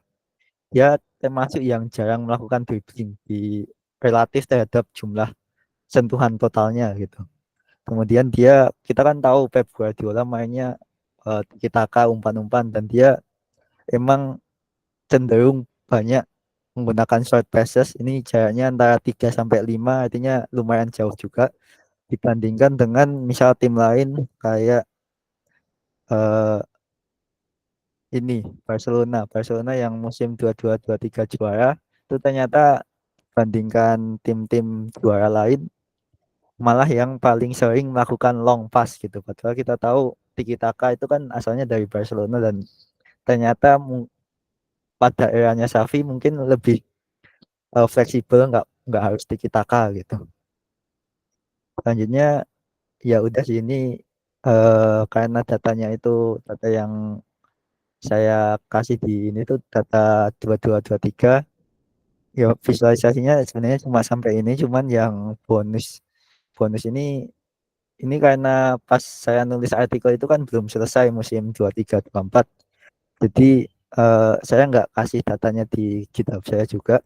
dia termasuk yang jarang melakukan dribbling di relatif terhadap jumlah sentuhan totalnya gitu. Kemudian kita kan tahu Pep Guardiola mainnya tiki taka umpan-umpan dan dia emang cenderung banyak menggunakan short passes. Ini jaraknya antara 3 sampai 5, artinya lumayan jauh juga dibandingkan dengan misal tim lain kayak eh, ini Barcelona yang musim 22-23 juara itu ternyata bandingkan tim-tim juara lain malah yang paling sering melakukan long pass gitu. Padahal kita tahu tiki taka itu kan asalnya dari Barcelona dan ternyata pada eranya Xavi mungkin lebih fleksibel, nggak harus tiki taka gitu. Selanjutnya ya udah sih ini karena datanya itu data yang saya kasih di ini tuh data 2223 ya visualisasinya sebenarnya cuma sampai ini, cuman yang bonus bonus ini karena pas saya nulis artikel itu kan belum selesai musim 23-24, jadi saya nggak kasih datanya di GitHub saya juga,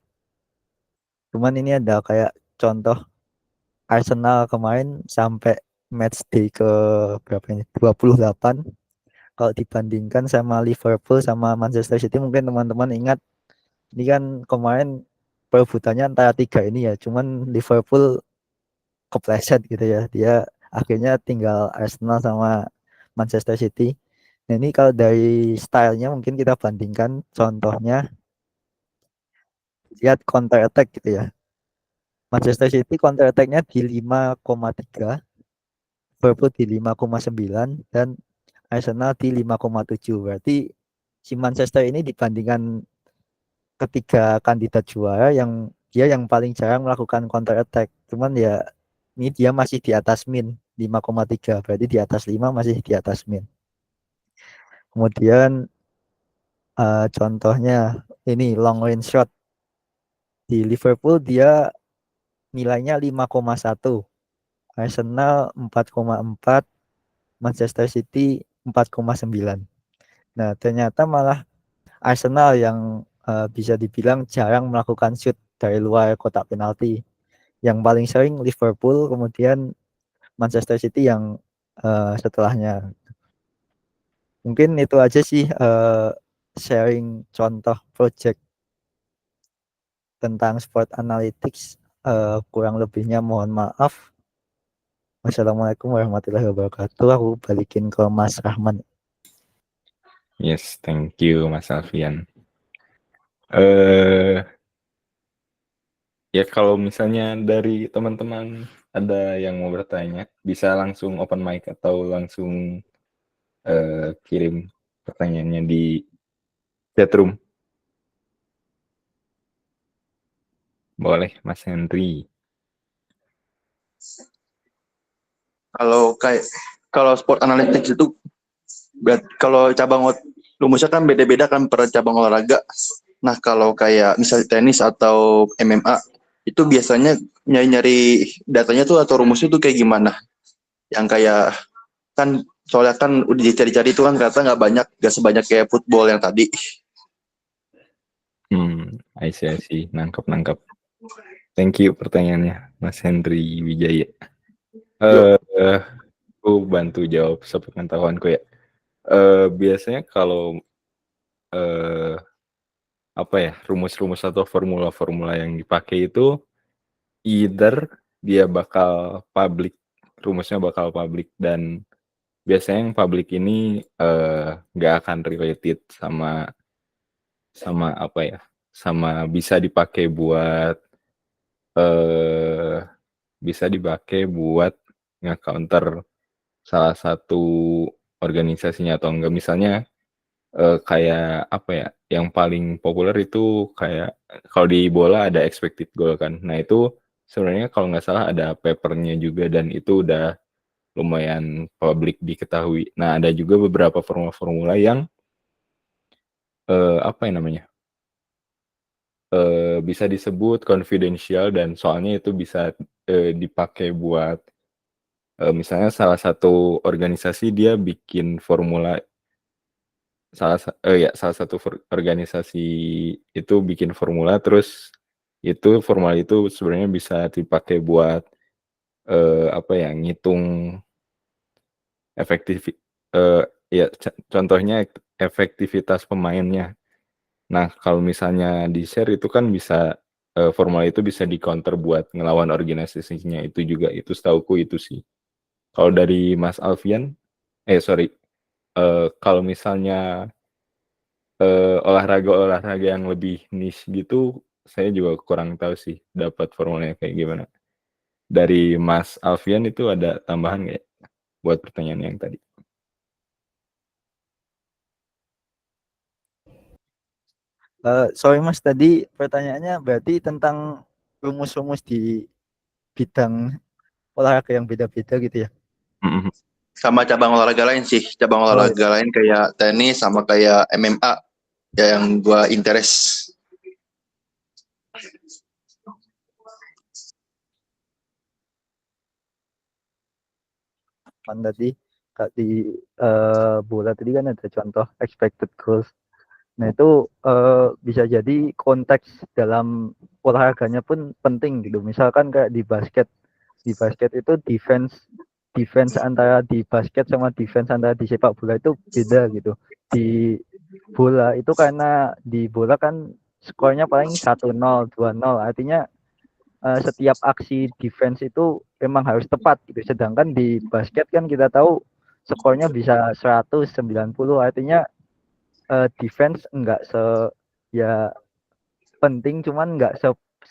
cuman ini ada kayak contoh Arsenal kemarin sampai match day ke berapa ini 28. Kalau dibandingkan sama Liverpool sama Manchester City, mungkin teman-teman ingat ini kan kemarin perebutannya antara tiga ini ya, cuman Liverpool kepleset gitu ya, dia akhirnya tinggal Arsenal sama Manchester City. Nah ini kalau dari stylenya mungkin kita bandingkan, contohnya lihat counter attack gitu ya. Manchester City counter attack-nya di 5,3, Liverpool di 5,9, dan Arsenal di 5,7. Berarti si Manchester ini dibandingkan ketiga kandidat juara yang paling jarang melakukan counter attack. Cuman ya ini dia masih di atas min 5,3, berarti di atas 5 masih di atas min. Kemudian contohnya ini long range shot di Liverpool dia nilainya 5,1, Arsenal 4,4, Manchester City 4,9. Nah, ternyata malah Arsenal yang bisa dibilang jarang melakukan shoot dari luar kotak penalti. Yang paling sering Liverpool, kemudian Manchester City yang setelahnya. Mungkin itu aja sih sharing contoh project tentang sport analytics. Kurang lebihnya mohon maaf. Wassalamualaikum warahmatullahi wabarakatuh. Aku balikin ke Mas Rahman. Yes, thank you Mas Alfian. Ya kalau misalnya dari teman-teman ada yang mau bertanya, bisa langsung open mic atau langsung kirim pertanyaannya di chatroom. Boleh, Mas Henry. Kalau sport analytics itu kalau rumusnya kan beda-beda kan per cabang olahraga. Nah, kalau kayak misalnya tenis atau MMA itu biasanya nyari datanya tuh atau rumusnya tuh kayak gimana? Yang kayak kan soalnya kan udah dicari-cari itu kan ternyata nggak sebanyak kayak football yang tadi. I see. Nangkep. Thank you pertanyaannya, Mas Henry Wijaya. Aku bantu jawab sepengetahuanku ya. Biasanya kalau rumus-rumus atau formula-formula yang dipakai itu either dia bakal public, rumusnya bakal public, dan biasanya yang public ini nggak akan related sama bisa dipakai buat nge-counter salah satu organisasinya atau enggak. Misalnya kayak yang paling populer itu kayak kalau di bola ada expected goal kan. Nah itu sebenarnya kalau nggak salah ada papernya juga dan itu udah lumayan publik diketahui. Nah ada juga beberapa formula-formula yang bisa disebut confidential dan soalnya itu bisa dipakai buat misalnya salah satu organisasi dia bikin formula salah satu organisasi itu bikin formula terus itu formula itu sebenarnya bisa dipakai buat apa ya ngitung ya contohnya efektivitas pemainnya. Nah, kalau misalnya di-share itu kan bisa formula itu bisa di-counter buat ngelawan organisasinya itu juga, itu setauku itu sih. Kalau dari Mas Alfian, sorry, kalau misalnya olahraga-olahraga yang lebih niche gitu, saya juga kurang tahu sih dapat formulanya kayak gimana. Dari Mas Alfian itu ada tambahan nggak ya buat pertanyaan yang tadi? Sorry Mas, tadi pertanyaannya berarti tentang rumus-rumus di bidang olahraga yang beda-beda gitu ya? Mhm. Sama cabang olahraga lain sih, cabang Oh, olahraga lain kayak tenis sama kayak MMA ya yang gua interest. kan tadi di bola tadi kan ada contoh expected goals. Nah itu bisa jadi konteks dalam olahraganya pun penting gitu. Misalkan kayak di basket itu defense antara di basket sama defense antara di sepak bola itu beda gitu. Di bola itu karena di bola kan skornya paling 1-0, 2-0, artinya setiap aksi defense itu memang harus tepat gitu. Sedangkan di basket kan kita tahu skornya bisa 190, artinya defense enggak ya penting, cuman enggak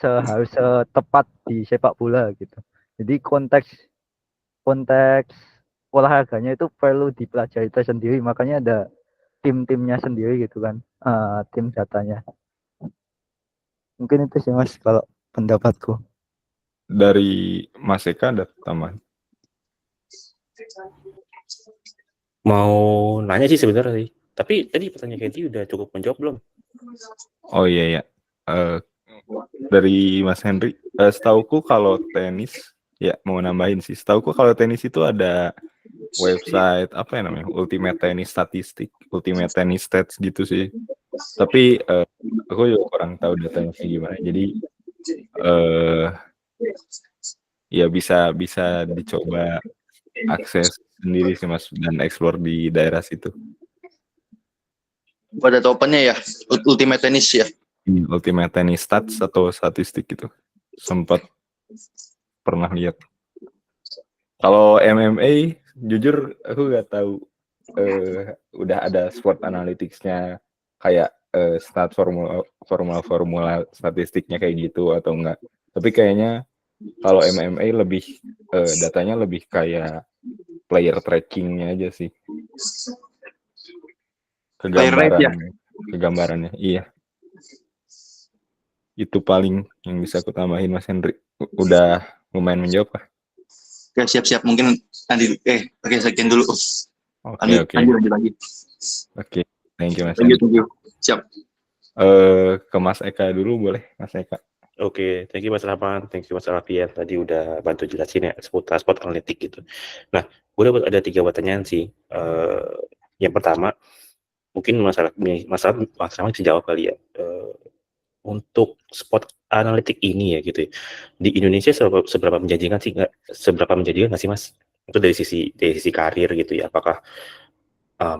harus tepat di sepak bola gitu. Jadi konteks olahraganya itu perlu dipelajari tersendiri, makanya ada tim-timnya sendiri gitu kan, tim datanya. Mungkin itu sih Mas kalau pendapatku. Dari Mas Eka ada tambahan? Mau nanya sih sebenarnya sih. Tapi tadi pertanyaan Kenti udah cukup menjawab belum? Oh iya ya. Dari Mas Henry, setauku kalau tenis, ya mau nambahin sih. Setauku kalau tenis itu ada website apa ya namanya, Ultimate Tennis Statistik, Ultimate Tennis Stats gitu sih. Tapi aku juga kurang tahu datanya kayak gimana. Jadi ya bisa dicoba akses sendiri sih Mas dan explore di daerah situ. Pada opennya ya, Ultimate Tennis ya. Ultimate Tennis Stats atau statistik gitu. Sempat pernah lihat. Kalau MMA jujur aku nggak tahu udah ada sport analytics-nya kayak stat formula statistiknya kayak gitu atau enggak. Tapi kayaknya kalau MMA lebih datanya lebih kayak player tracking-nya aja sih. Kegambarannya. Iya. Itu paling yang bisa aku tambahin Mas Henry. Udah lumayan menjawab kah? Oke, siap-siap mungkin Andi pakai sekian dulu. Oke. Lanjut lagi. Oke, thank you Mas Thank Henry. you. Siap. Ke Mas Eka dulu boleh, Mas Eka. Oke, thank you Mas Rahman, thank you Mas Alfian, tadi udah bantu jelasin ya seputar sport analitik gitu. Nah, gue ada 3 pertanyaan sih. Yang pertama, mungkin Mas Rahman bisa jawab kali ya. Untuk sport analitik ini ya gitu ya, di Indonesia seberapa menjanjikan sih nggak sih Mas? Itu dari sisi karir gitu ya, apakah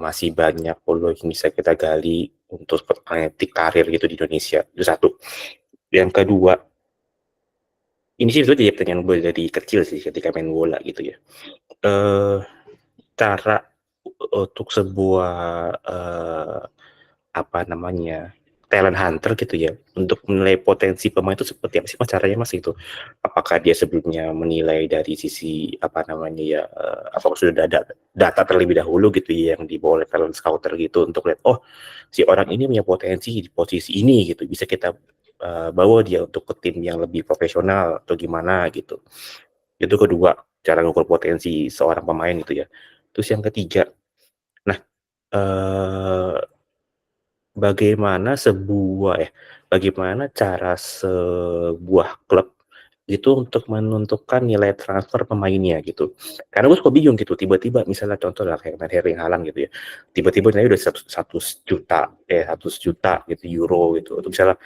masih banyak peluang yang bisa kita gali untuk sport analitik karir gitu di Indonesia? Itu satu. Yang kedua, ini sih sebetulnya jadi pertanyaan gue dari kecil sih ketika main bola gitu ya. Cara untuk sebuah talent hunter gitu ya, untuk menilai potensi pemain itu seperti apa sih Mas caranya Mas itu? Apakah dia sebelumnya menilai dari sisi apakah sudah ada data terlebih dahulu gitu ya yang dibawa oleh talent scouter gitu untuk lihat si orang ini punya potensi di posisi ini gitu, bisa kita bawa dia untuk ke tim yang lebih profesional atau gimana gitu. Itu kedua, cara mengukur potensi seorang pemain gitu ya. Terus yang ketiga, nah bagaimana sebuah bagaimana cara sebuah klub itu untuk menentukan nilai transfer pemainnya gitu. Karena gue suka bingung gitu, tiba-tiba misalnya contoh lah kayak Erling Haaland gitu ya, tiba-tiba nilainya udah 100 juta, 100 juta gitu euro gitu, atau misalnya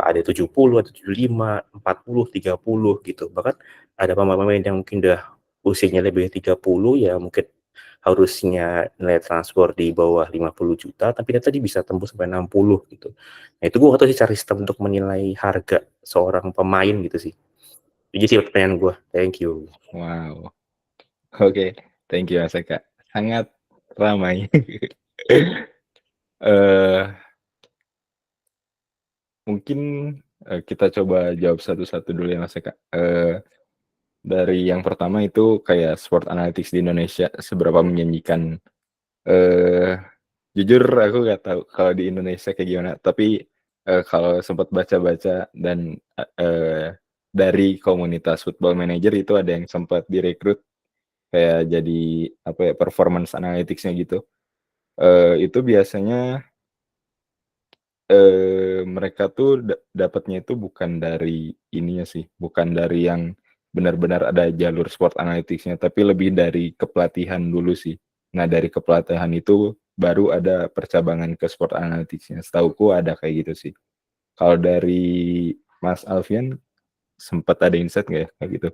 ada 70, ada 75, 40, 30 gitu. Bahkan ada pemain-pemain yang mungkin udah usianya lebih dari 30 ya mungkin harusnya nilai transfer di bawah 50 juta, tapi ternyata dia bisa tembus sampai 60 gitu. Nah itu gue gak tahu sih cara sistem untuk menilai harga seorang pemain gitu sih. Itu sih pertanyaan gue. Thank you. Wow. Oke, thank you Mas Eka. Sangat ramai. Eh, mungkin kita coba jawab satu-satu dulu ya Mas Eka. Dari yang pertama itu kayak sport analytics di Indonesia seberapa menjanjikan. Jujur aku nggak tahu kalau di Indonesia kayak gimana. Tapi kalau sempat baca-baca dan dari komunitas Football Manager itu ada yang sempat direkrut kayak jadi apa ya performance analytics-nya gitu. Itu biasanya mereka tuh dapatnya itu bukan dari ininya sih, bukan dari yang benar-benar ada jalur sport analytics-nya, tapi lebih dari kepelatihan dulu sih. Nah, dari kepelatihan itu baru ada percabangan ke sport analytics-nya. Setahuku ada kayak gitu sih. Kalau dari Mas Alfian sempat ada insight nggak ya kayak gitu?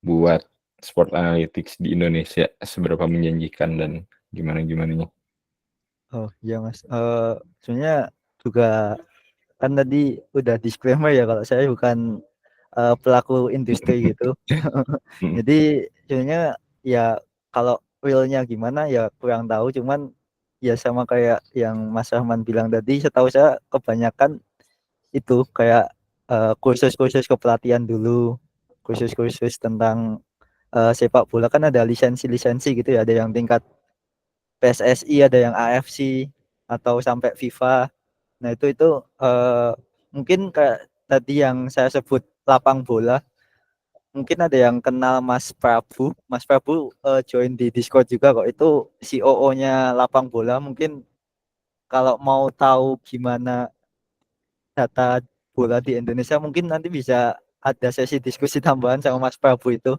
Buat sport analytics di Indonesia seberapa menjanjikan dan gimana-gimananya? Oh iya Mas, sebenarnya juga kan tadi udah disclaimer ya kalau saya bukan pelaku industri gitu. Mm. Jadi sebenarnya ya kalau realnya gimana ya kurang tahu, cuman ya sama kayak yang Mas Rahman bilang tadi, setahu saya kebanyakan itu kayak kursus-kursus kepelatihan dulu, kursus-kursus tentang sepak bola kan ada lisensi-lisensi gitu ya, ada yang tingkat PSSI, ada yang AFC atau sampai FIFA. Nah itu mungkin kayak tadi yang saya sebut lapang bola, mungkin ada yang kenal Mas Prabu. Mas Prabu join di Discord juga kok. Itu COO-nya lapang bola. Mungkin kalau mau tahu gimana data bola di Indonesia, mungkin nanti bisa ada sesi diskusi tambahan sama Mas Prabu itu.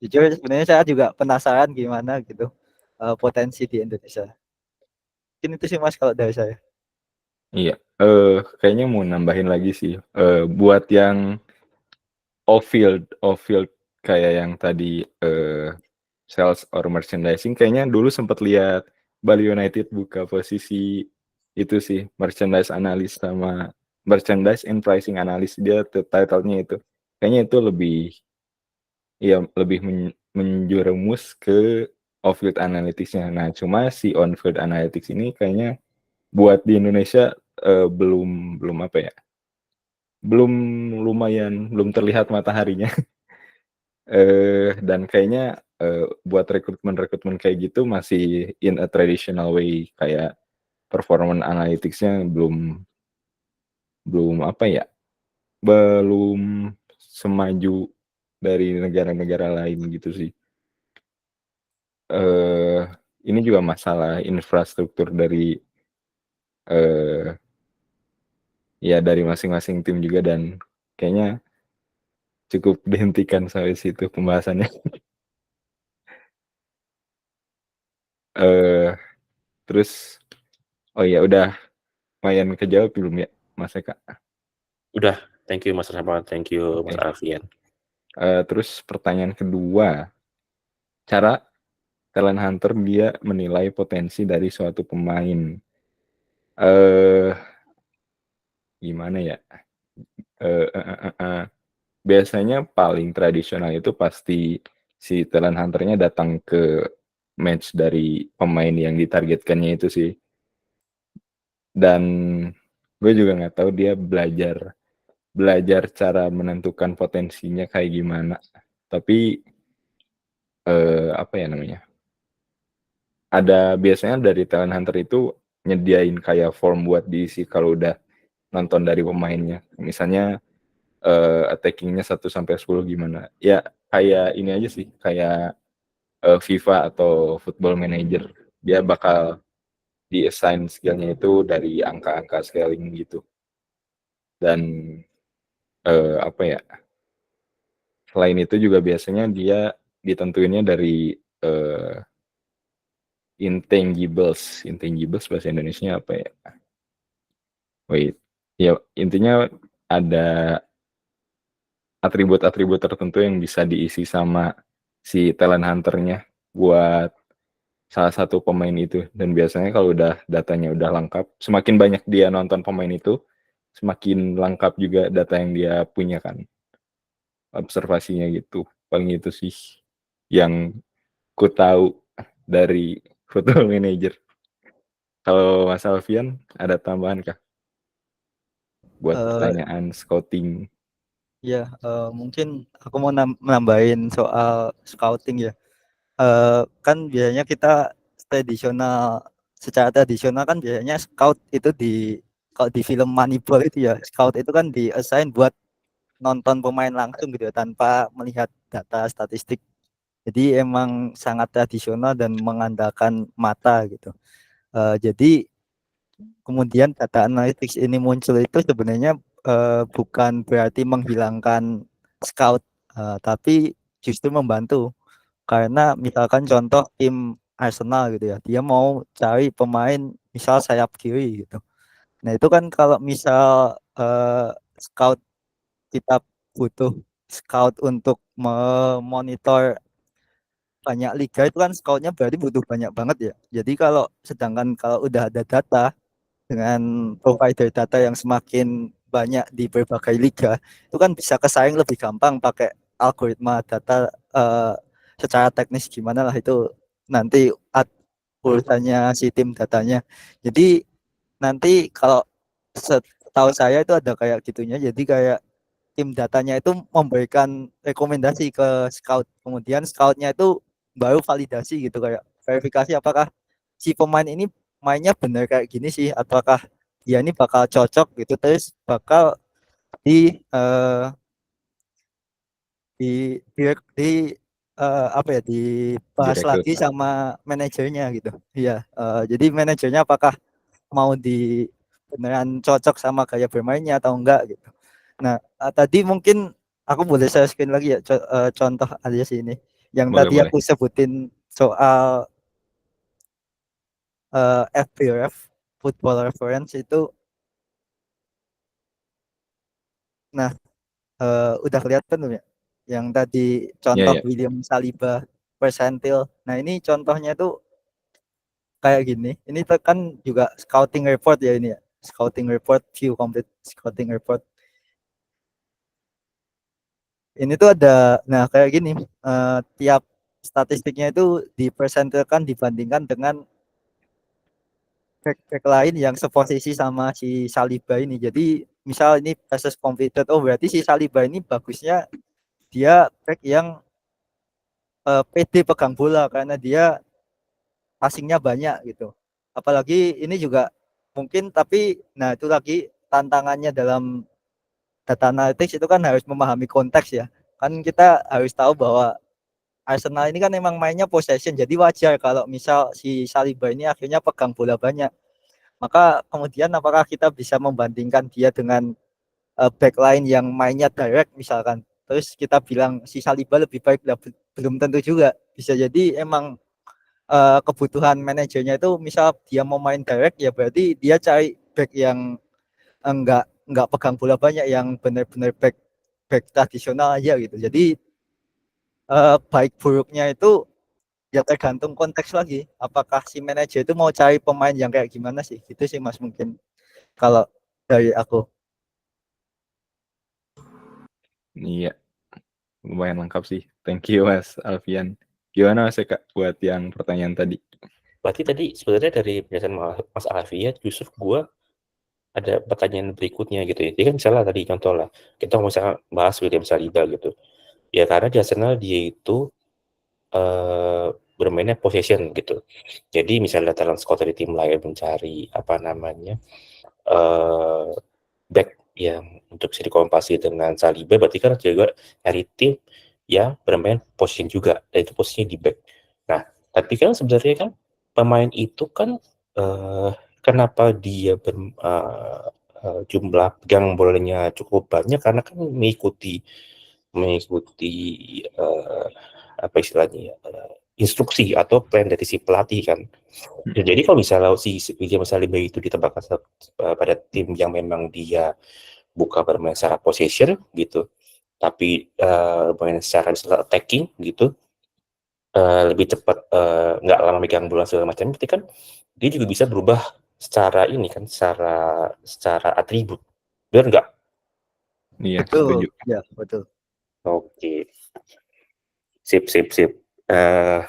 Jujur sebenarnya saya juga penasaran gimana gitu potensi di Indonesia. Mungkin itu sih Mas kalau dari saya. Iya, kayaknya mau nambahin lagi sih, buat yang off-field kayak yang tadi, sales or merchandising kayaknya dulu sempat lihat Bali United buka posisi itu sih, merchandise analyst sama merchandise and pricing analyst, dia title-nya itu. Kayaknya itu lebih menjerumus ke off-field analytics-nya. Nah, cuma si on-field analytics ini kayaknya buat di Indonesia, belum apa ya, belum terlihat mataharinya. Dan kayaknya buat rekrutmen kayak gitu masih in a traditional way, kayak performance analytics-nya belum apa ya, belum semaju dari negara-negara lain gitu sih. Ini juga masalah infrastruktur dari ya dari masing-masing tim juga, dan kayaknya cukup dihentikan sampai situ pembahasannya. Terus oh ya udah lumayan kejawab belum ya Mas Eka? Udah, thank you Mas Rahmat, thank you Mas Oke. Alfian. Terus pertanyaan kedua, cara talent hunter dia menilai potensi dari suatu pemain. Gimana ya? Biasanya paling tradisional itu pasti si talent hunter-nya datang ke match dari pemain yang ditargetkannya itu sih. Dan gue juga nggak tahu dia belajar cara menentukan potensinya kayak gimana. Tapi apa ya namanya? Ada biasanya dari talent hunter itu nyediain kayak form buat diisi kalau udah nonton dari pemainnya. Misalnya attacking-nya 1 sampai 10 gimana. Ya kayak ini aja sih, kayak FIFA atau Football Manager. Dia bakal di-assign skill-nya itu dari angka-angka scaling gitu. Dan apa ya? Selain itu juga biasanya dia ditentuinnya dari intangibles. Intangibles bahasa Indonesianya apa ya? Wait. Ya, intinya ada atribut-atribut tertentu yang bisa diisi sama si talent hunter-nya buat salah satu pemain itu. Dan biasanya kalau udah datanya udah lengkap, semakin banyak dia nonton pemain itu, semakin lengkap juga data yang dia punya kan. Observasinya gitu. Paling itu sih yang ku tahu dari Football Manager. Kalau Mas Alfian ada tambahan kah buat Eh, pertanyaan scouting? Ya, mungkin aku mau nambahin soal scouting ya. Kan biasanya kita secara tradisional kan biasanya scout itu kalau di film Moneyball itu ya, scout itu kan di-assign buat nonton pemain langsung gitu ya, tanpa melihat data statistik. Jadi emang sangat tradisional dan mengandalkan mata gitu. Jadi kemudian data analytics ini muncul itu sebenarnya bukan berarti menghilangkan scout, tapi justru membantu. Karena misalkan contoh tim Arsenal gitu ya, dia mau cari pemain misal sayap kiri gitu. Nah itu kan kalau misal scout, kita butuh scout untuk memonitor banyak liga, itu kan scoutnya berarti butuh banyak banget ya. Jadi sedangkan kalau udah ada data dengan provider data yang semakin banyak di berbagai liga, itu kan bisa kesaing lebih gampang pakai algoritma data. Secara teknis gimana lah itu nanti urusannya si tim datanya. Jadi nanti kalau setahu saya itu ada kayak gitunya, jadi kayak tim datanya itu memberikan rekomendasi ke scout, kemudian scoutnya itu baru validasi gitu, kayak verifikasi apakah si pemain ini mainnya benar kayak gini sih, apakah dia ini bakal cocok gitu, terus bakal di eh, di apa ya, dibahas Direkrut. lagi sama manajernya gitu. Iya, jadi manajernya apakah mau beneran cocok sama gaya bermainnya atau enggak gitu. Nah, tadi mungkin aku boleh share screen lagi ya, contoh aja sih ini. Yang Boleh, tadi boleh. aku sebutin soal FPRF, Football Reference itu. Nah, udah kelihatan belum ya? Yang tadi Ya, contoh ya. William Saliba persentil. Nah, ini contohnya itu kayak gini. Ini kan juga scouting report ya ini ya. Scouting report, view complete scouting report. Ini tuh ada, nah kayak gini, tiap statistiknya itu dipersentilkan dibandingkan dengan back lain yang seposisi sama si Saliba ini. Jadi misal ini passes completed, oh berarti si Saliba ini bagusnya dia back yang PD pegang bola karena dia passingnya banyak gitu. Apalagi ini juga mungkin, tapi nah itu lagi tantangannya dalam data analytics itu kan harus memahami konteks ya. Kan kita harus tahu bahwa Arsenal ini kan memang mainnya possession, jadi wajar kalau misal si Saliba ini akhirnya pegang bola banyak. Maka kemudian apakah kita bisa membandingkan dia dengan backline yang mainnya direct misalkan, terus kita bilang si Saliba lebih baik? Belum tentu juga. Bisa jadi emang kebutuhan manajernya itu misal dia mau main direct ya berarti dia cari back yang enggak pegang bola banyak, yang benar-benar back tradisional aja gitu. Jadi baik buruknya itu ya tergantung konteks lagi. Apakah si manajer itu mau cari pemain yang kayak gimana sih? Gitu sih Mas, mungkin kalau dari aku. Iya, lumayan lengkap sih. Thank you Mas Alfian. Gimana Mas Eka buat yang pertanyaan tadi? Berarti tadi sebenarnya dari penjelasan Mas Alfian, Yusuf, gua ada pertanyaan berikutnya gitu ya. Jadi kan misalnya tadi contoh lah, kita misalnya bahas William Saliba gitu. Ya karena di Arsenal dia itu bermainnya possession gitu. Jadi misalnya talent scout dari tim lain mencari apa namanya back yang untuk bisa dikompasi dengan Saliba, berarti kan juga nyari tim yang bermain possession juga, dan itu posisinya di back. Nah, tapi kan sebenarnya kan pemain itu kan kenapa dia jumlah pegang bolanya cukup banyak karena kan mengikuti apa istilahnya ya, instruksi atau plan dari si pelatih kan. Ya, jadi kalau misalnya si William Saliba itu ditempatkan pada tim yang memang dia bukan bermain secara possession gitu, tapi bermain secara attacking gitu, lebih cepat, nggak lama megang bola segala macam, berarti kan dia juga bisa berubah secara ini kan, secara atribut, benar nggak? Iya, Betul, setuju. ya betul. Oke, sip sip sip. Eh,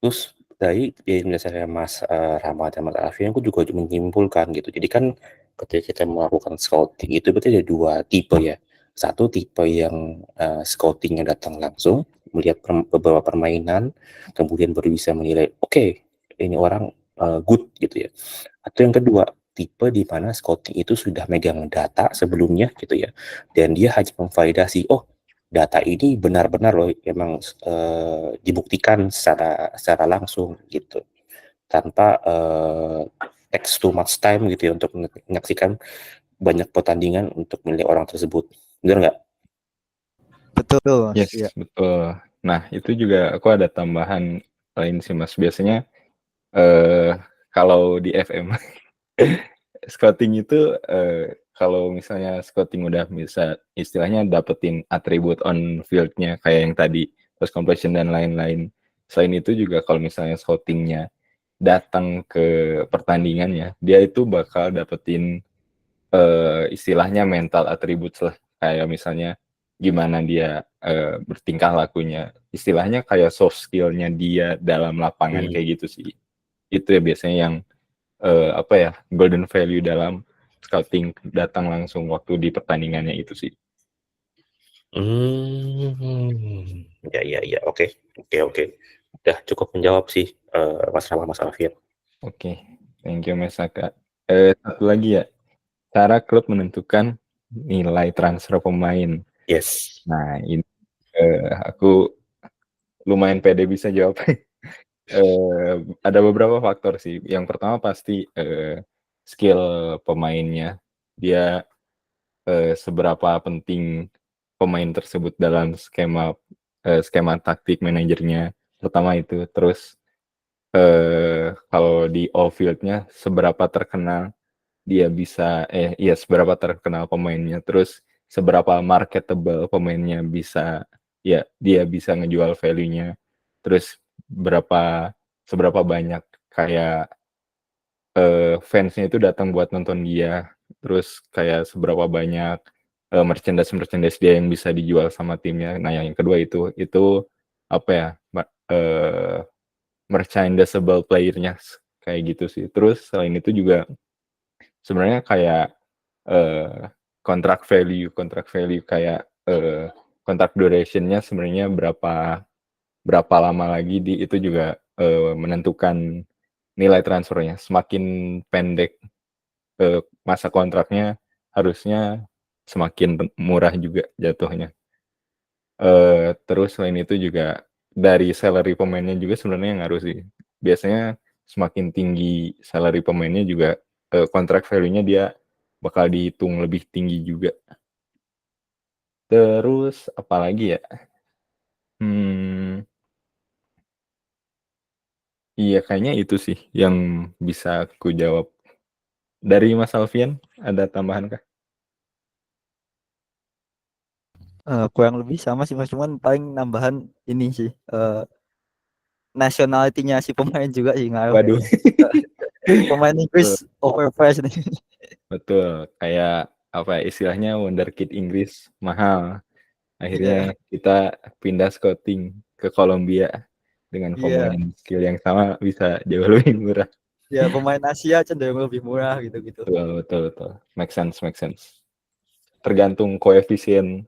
Terus dari berdasarkan Mas Rahmat dan Mas Alfian, aku juga menyimpulkan gitu. Jadi kan ketika kita melakukan scouting itu berarti ada dua tipe ya. Satu tipe yang scoutingnya datang langsung, melihat beberapa permainan, kemudian baru bisa menilai, oke, ini orang good gitu ya. Atau yang kedua, tipe di mana scouting itu sudah megang data sebelumnya gitu ya, dan dia hanya memvalidasi, oh data ini benar-benar loh emang dibuktikan secara langsung gitu, tanpa takes too much time gitu ya untuk menyaksikan banyak pertandingan untuk menilai orang tersebut, benar nggak? Betul, Mas. Yes, Ya. betul. Nah, itu juga aku ada tambahan lain sih, Mas. Biasanya kalau di FM scouting itu kalau misalnya scouting udah bisa istilahnya dapetin atribut on field-nya kayak yang tadi, terus completion dan lain-lain. Selain itu juga kalau misalnya scouting-nya datang ke pertandingannya, dia itu bakal dapetin istilahnya mental attributes lah. Kayak misalnya gimana dia bertingkah lakunya. Istilahnya kayak soft skill-nya dia dalam lapangan kayak gitu sih. Itu ya biasanya yang apa ya, golden value dalam scouting datang langsung waktu di pertandingannya itu sih. Ya, oke. Udah cukup menjawab sih Mas Rama, Mas Alfian. Oke, thank you Mas Saka. Satu lagi ya, cara klub menentukan nilai transfer pemain. Yes. Nah, ini aku lumayan pede bisa jawab. Ada beberapa faktor sih. Yang pertama pasti skill pemainnya. Dia seberapa penting pemain tersebut dalam skema taktik manajernya. Pertama itu. Terus kalau di off field-nya seberapa terkenal dia bisa seberapa terkenal pemainnya. Terus seberapa marketable pemainnya bisa, ya dia bisa ngejual value-nya. Terus seberapa banyak kayak fansnya itu datang buat nonton dia. Terus kayak seberapa banyak merchandise dia yang bisa dijual sama timnya. Nah, yang kedua itu apa ya, merchandisable player-nya kayak gitu sih. Terus selain itu juga sebenarnya kayak kontrak value kayak kontrak duration-nya sebenarnya berapa lama lagi itu juga menentukan nilai transfernya. Semakin pendek masa kontraknya, harusnya semakin murah juga jatuhnya. Terus selain itu juga dari salary pemainnya juga sebenarnya ngaruh sih. Biasanya semakin tinggi salary pemainnya juga kontrak value-nya dia bakal dihitung lebih tinggi juga. Terus apalagi ya? Iya kayaknya itu sih yang bisa aku jawab. Dari Mas Alfian ada tambahan kah? Kurang lebih sama sih Mas, cuman paling nambahan ini sih, nationality-nya si pemain juga sih ngaruh Waduh. kayaknya. Pemain Inggris overpriced nih. Betul, kayak apa istilahnya wonderkid Inggris mahal. Akhirnya kita pindah scouting ke Kolombia dengan Iya. pemain skill yang sama bisa jauh lebih murah. Ya pemain Asia cenderung lebih murah gitu-gitu. Betul. Make sense. Tergantung koefisien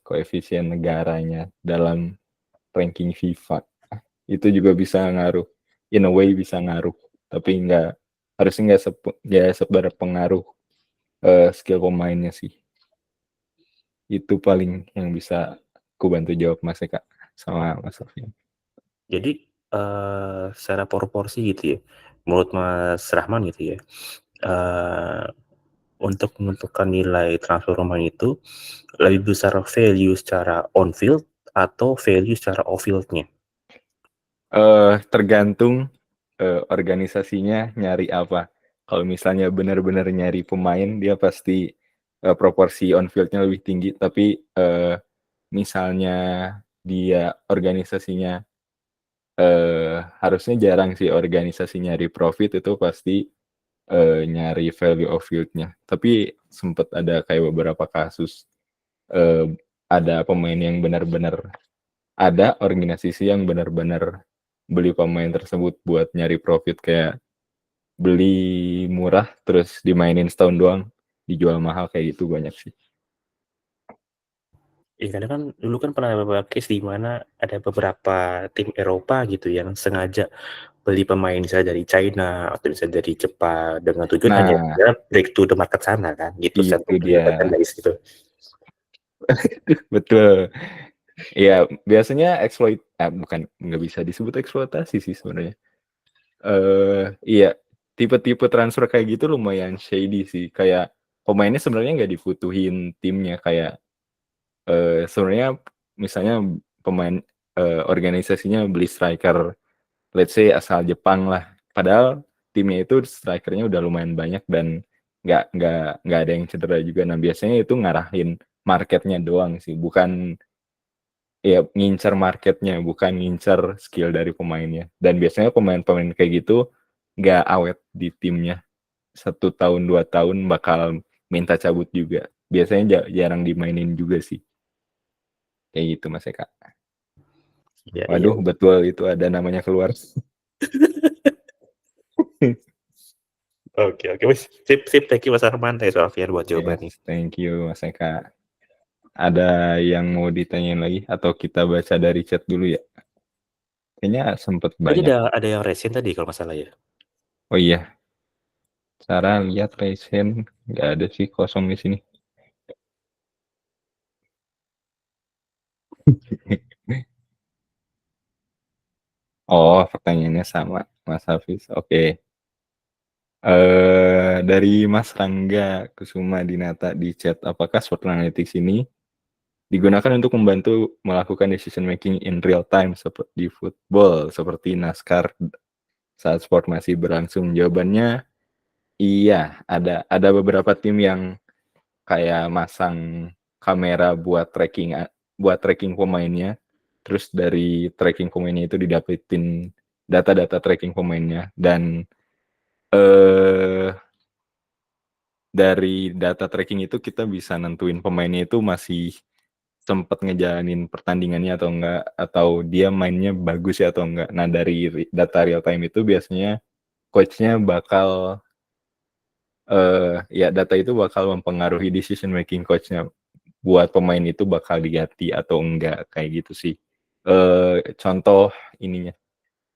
koefisien negaranya dalam ranking FIFA. Itu juga bisa ngaruh. In a way bisa ngaruh, tapi harusnya nggak seberpengaruh skill pemainnya sih. Itu paling yang bisa aku bantu jawab Mas Eka sama Mas Sofian. Jadi secara proporsi gitu ya, menurut Mas Rahman gitu ya, untuk menentukan nilai transfer pemain itu lebih besar value secara on field atau value secara off fieldnya? Tergantung organisasinya nyari apa. Kalau misalnya benar-benar nyari pemain, dia pasti proporsi on fieldnya lebih tinggi. Tapi misalnya dia organisasinya harusnya jarang sih organisasi nyari profit, itu pasti nyari value of fieldnya. Tapi sempat ada kayak beberapa kasus ada pemain yang benar-benar ada organisasi yang benar-benar beli pemain tersebut buat nyari profit, kayak beli murah terus dimainin setahun doang, dijual mahal, kayak gitu banyak sih. Ya karena kan dulu kan pernah ada beberapa case di mana ada beberapa tim Eropa gitu yang sengaja beli pemain misalnya dari China atau misalnya dari Jepang dengan tujuan hanya Nah, break to the market sana kan gitu, itu untuk dia. mendapatkan dari situ. Betul. Ya, biasanya bukan, nggak bisa disebut eksploitasi sih sebenarnya. Iya, tipe-tipe transfer kayak gitu lumayan shady sih. Kayak pemainnya sebenarnya nggak dibutuhin timnya, kayak sebenarnya misalnya pemain organisasinya beli striker, let's say asal Jepang lah. Padahal timnya itu strikernya udah lumayan banyak dan nggak ada yang cedera juga. Nah, biasanya itu ngarahin marketnya doang sih, bukan ya ngincer marketnya, bukan ngincer skill dari pemainnya. Dan biasanya pemain-pemain kayak gitu nggak awet di timnya. 1 tahun 2 tahun bakal minta cabut juga. Biasanya jarang dimainin juga sih. Kayak gitu Mas Eka. Ya, iya. Waduh, betul itu ada namanya keluar. Oke, wis. Sip, thank you Mas Arman, thanks Alfian buat jawabannya. Yes, thank you Mas Eka. Ada yang mau ditanyain lagi atau kita baca dari chat dulu ya? Kayaknya sempet Tadi banyak. ada yang resin tadi kalau masalah ya. Oh iya, cara lihat recent nggak ada sih, kosong di sini. Oh, pertanyaannya sama Mas Hafiz. Oke. Dari Mas Rangga Kusuma Dinata di chat, apakah Sport Analytics ini digunakan untuk membantu melakukan decision making in real time seperti di football, seperti NASCAR saat sport masih berlangsung? Jawabannya iya, ada beberapa tim yang kayak masang kamera buat tracking pemainnya. Terus dari tracking pemainnya itu didapetin data-data tracking pemainnya, dan dari data tracking itu kita bisa nentuin pemainnya itu masih sempat ngejalanin pertandingannya atau enggak, atau dia mainnya bagus ya atau enggak. Nah, dari data real time itu biasanya coachnya bakal ya data itu bakal mempengaruhi decision making coachnya buat pemain itu bakal diganti atau enggak, kayak gitu sih. Contoh ininya,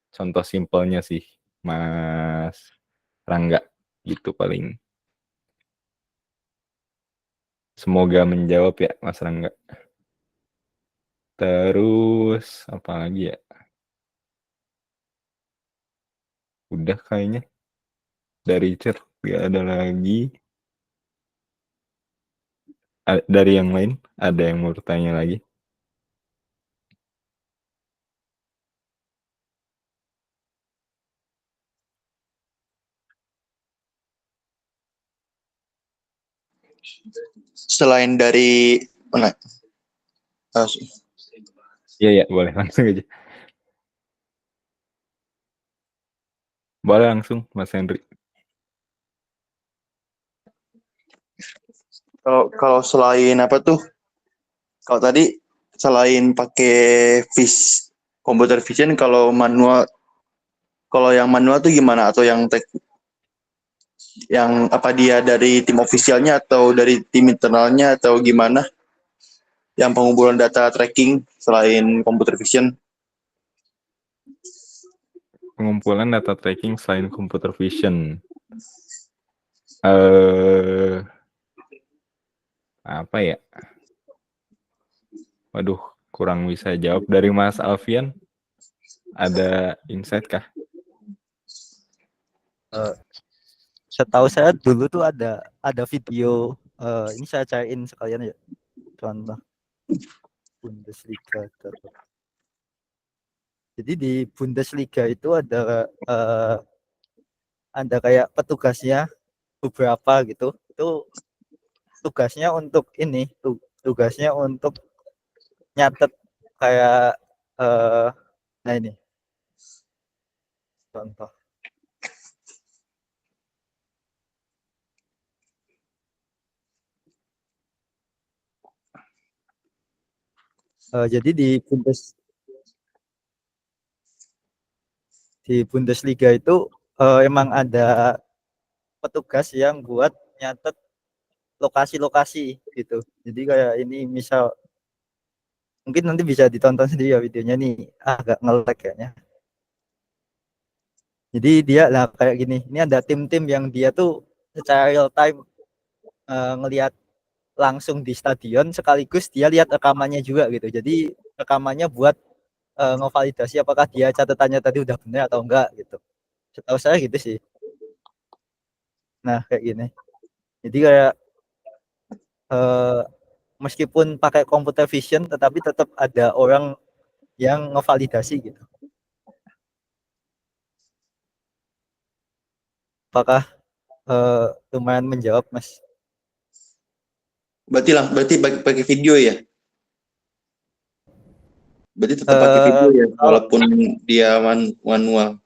contoh simpelnya sih Mas Rangga, gitu paling. Semoga menjawab ya Mas Rangga. Terus apa lagi ya? Udah kayaknya dari chat gak ada lagi. Dari yang lain ada yang mau bertanya lagi? Selain dari mana? Iya ya, boleh langsung aja. Boleh langsung Mas Hendri. Kalau selain apa tuh? Kalau tadi selain pakai computer vision, kalau yang manual tuh gimana? Atau yang apa, dia dari tim ofisialnya atau dari tim internalnya atau gimana? Yang pengumpulan data tracking selain computer vision? Pengumpulan data tracking selain computer vision. Apa ya? Waduh, kurang bisa jawab. Dari Mas Alfian? Ada insight kah? Setahu saya dulu tuh ada video, ini saya cariin sekalian ya, contoh Bundesliga. Jadi di Bundesliga itu ada kayak petugasnya beberapa gitu. Itu tugasnya untuk ini, tugasnya untuk nyatet kayak nah ini contoh. Jadi di Bundesliga itu emang ada petugas yang buat nyatet lokasi-lokasi gitu. Jadi kayak ini misal mungkin nanti bisa ditonton sendiri ya videonya nih, agak nge-lag kayaknya. Jadi dia lah kayak gini, ini ada tim-tim yang dia tuh secara real time ngelihat langsung di stadion, sekaligus dia lihat rekamannya juga gitu. Jadi rekamannya buat ngevalidasi apakah dia catatannya tadi udah benar atau enggak gitu. Setahu saya gitu sih. Nah kayak gini. Jadi kayak meskipun pakai computer vision, tetapi tetap ada orang yang ngevalidasi gitu. Apakah lumayan menjawab, Mas? Berarti pakai video ya? Berarti tetap pakai video ya, walaupun dia manual.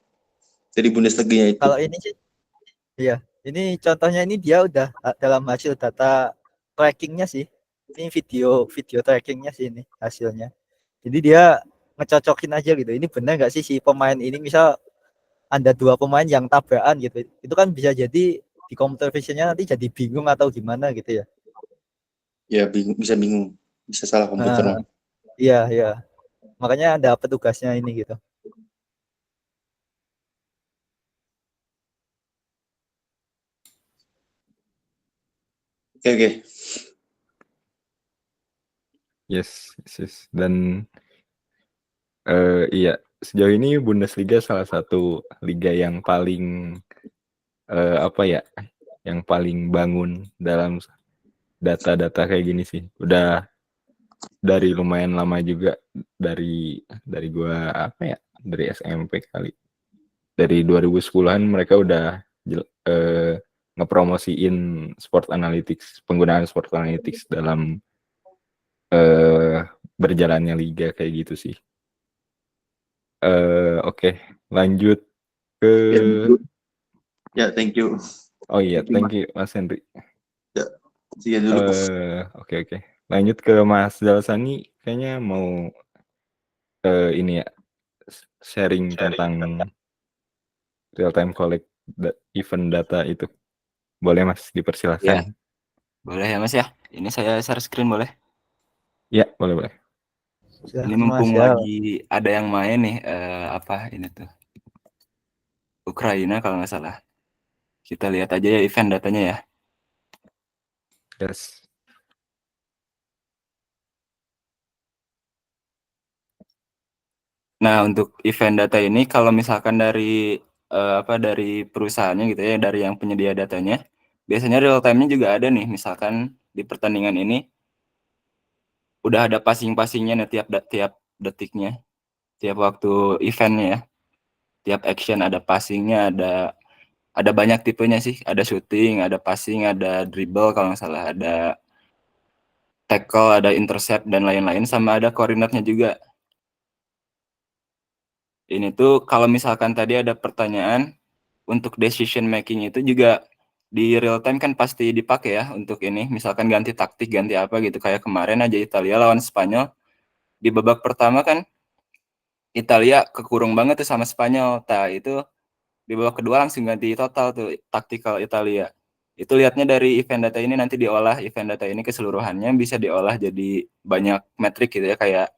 Jadi Bundesliga-nya itu. Kalau ini sih, iya. Ini contohnya ini dia udah dalam hasil data trackingnya sih. Ini video trackingnya sih ini hasilnya. Jadi dia ngecocokin aja gitu. Ini benar nggak sih si pemain ini, misal ada dua pemain yang tabrakan gitu. Itu kan bisa jadi di computer vision-nya nanti jadi bingung atau gimana gitu ya. Ya bisa bingung, bisa salah komputer. Iya, iya. Makanya ada petugasnya ini gitu. Oke. Yes. Dan iya, sejauh ini Bundesliga salah satu liga yang paling yang paling bangun dalam data-data kayak gini sih. Udah dari lumayan lama juga, dari gua dari SMP kali. Dari 2010-an mereka udah ngepromosiin sport analytics, penggunaan sport analytics dalam berjalannya liga kayak gitu sih. Oke, lanjut ke Ya, thank you. Oh iya, thank you Mas Henry. Ya, see dulu. Oke. Lanjut ke Mas Dalsani, kayaknya mau ini ya, sharing tentang real time collect event data itu. Boleh Mas, dipersilahkan. Ya, boleh ya Mas ya. Ini saya share screen boleh? Ya, boleh. Ini mumpung lagi ada yang main nih, ini tuh Ukraina kalau nggak salah. Kita lihat aja ya event datanya ya. Yes. Nah, untuk event data ini kalau misalkan dari dari perusahaannya gitu ya, dari yang penyedia datanya, biasanya real time-nya juga ada nih. Misalkan di pertandingan ini udah ada passing-passingnya nih tiap detiknya, tiap waktu eventnya ya. Tiap action ada passingnya, ada banyak tipenya sih. Ada shooting, ada passing, ada dribble kalau nggak salah, ada tackle, ada intercept dan lain-lain, sama ada koordinatnya juga. Ini tuh kalau misalkan tadi ada pertanyaan untuk decision making itu juga di real time kan pasti dipakai ya untuk ini. Misalkan ganti taktik, ganti apa gitu, kayak kemarin aja Italia lawan Spanyol di babak pertama kan Italia kekurung banget tuh sama Spanyol. Itu di babak kedua langsung ganti total tuh taktikal Italia. Itu lihatnya dari event data ini, nanti diolah event data ini keseluruhannya bisa diolah jadi banyak metrik gitu ya, kayak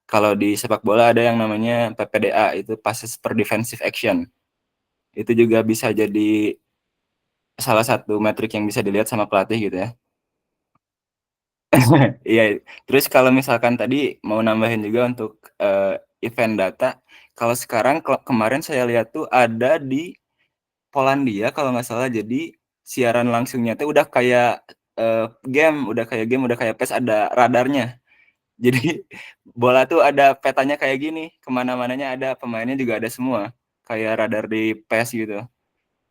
kalau di sepak bola ada yang namanya PPDA, itu passes per defensive action. Itu juga bisa jadi salah satu metrik yang bisa dilihat sama pelatih gitu ya. Iya, terus kalau misalkan tadi mau nambahin juga untuk event data. Kalau sekarang kemarin saya lihat tuh ada di Polandia kalau nggak salah, jadi siaran langsungnya tuh udah kayak game, udah kayak PES, ada radarnya. Jadi bola tuh ada petanya kayak gini, kemana-mananya ada, pemainnya juga ada semua, kayak radar di PES gitu.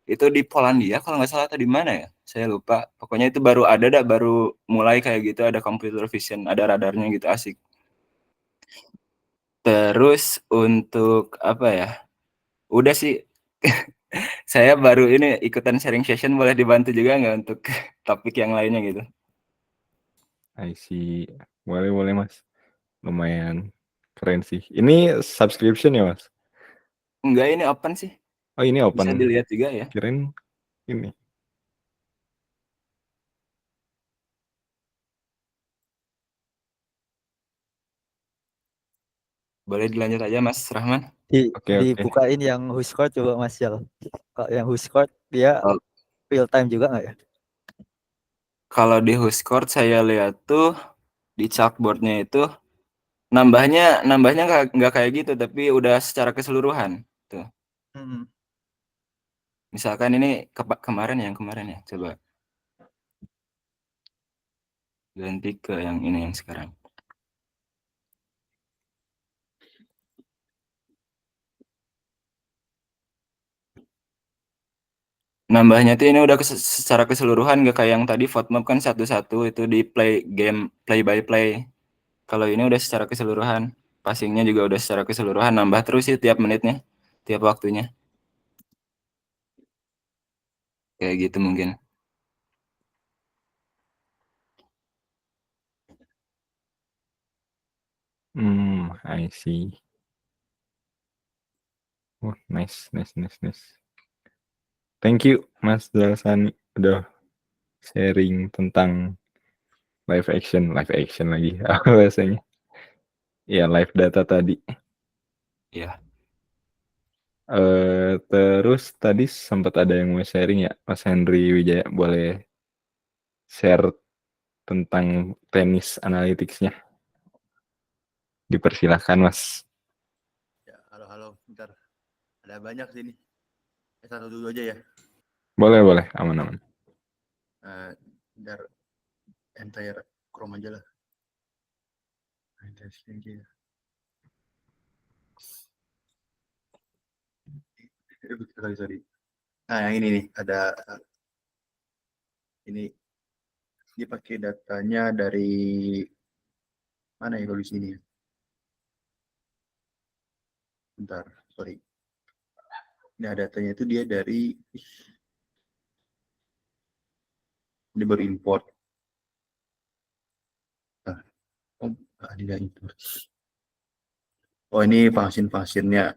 Itu di Polandia kalau nggak salah, atau di mana ya? Saya lupa. Pokoknya itu baru ada dah, baru mulai kayak gitu, ada computer vision, ada radarnya gitu, asik. Terus untuk apa ya? Udah sih. Saya baru ini ikutan sharing session, boleh dibantu juga nggak untuk topik yang lainnya gitu? I see. Boleh Mas. Lumayan keren sih. Ini subscription ya Mas? Enggak, ini open sih. Oh ini Bisa open. dilihat juga ya. Kirain ini. Boleh dilanjut aja Mas Rahman. Oke. Dibukain yang Huskort coba Mas Yal. Kalau yang Huskort dia Oh, real time juga nggak ya? kalau di Huskort saya lihat tuh di chalkboardnya itu nambahnya nggak kayak gitu, tapi udah secara keseluruhan tuh. Hmm. Misalkan ini kemarin ya, coba ganti ke yang ini yang sekarang. Nambahnya tuh ini udah secara keseluruhan, nggak kayak yang tadi vote kan satu-satu itu di play by play. Kalau ini udah secara keseluruhan, passingnya juga udah secara keseluruhan, nambah terus sih tiap menitnya, tiap waktunya. Kayak gitu mungkin. I see. Oh, nice. Thank you Mas Dalsani udah sharing tentang live action lagi apa bahasanya? Ya live data tadi. Ya. Terus tadi sempat ada yang mau sharing ya, Mas Henry Wijaya, boleh share tentang tenis analytics-nya. Dipersilahkan Mas. Ya, halo, bentar. Ada banyak sini. Satu dulu aja ya. Boleh, aman. Bentar, entire Chrome aja lah. Sorry. Nah, yang ini nih, ada ini dia pakai datanya dari mana ya kalau di sini ya? Bentar, sorry. Nah, datanya itu dia dari ini baru import. Nah, dia import. Oh, ini vaksin-vaksinnya.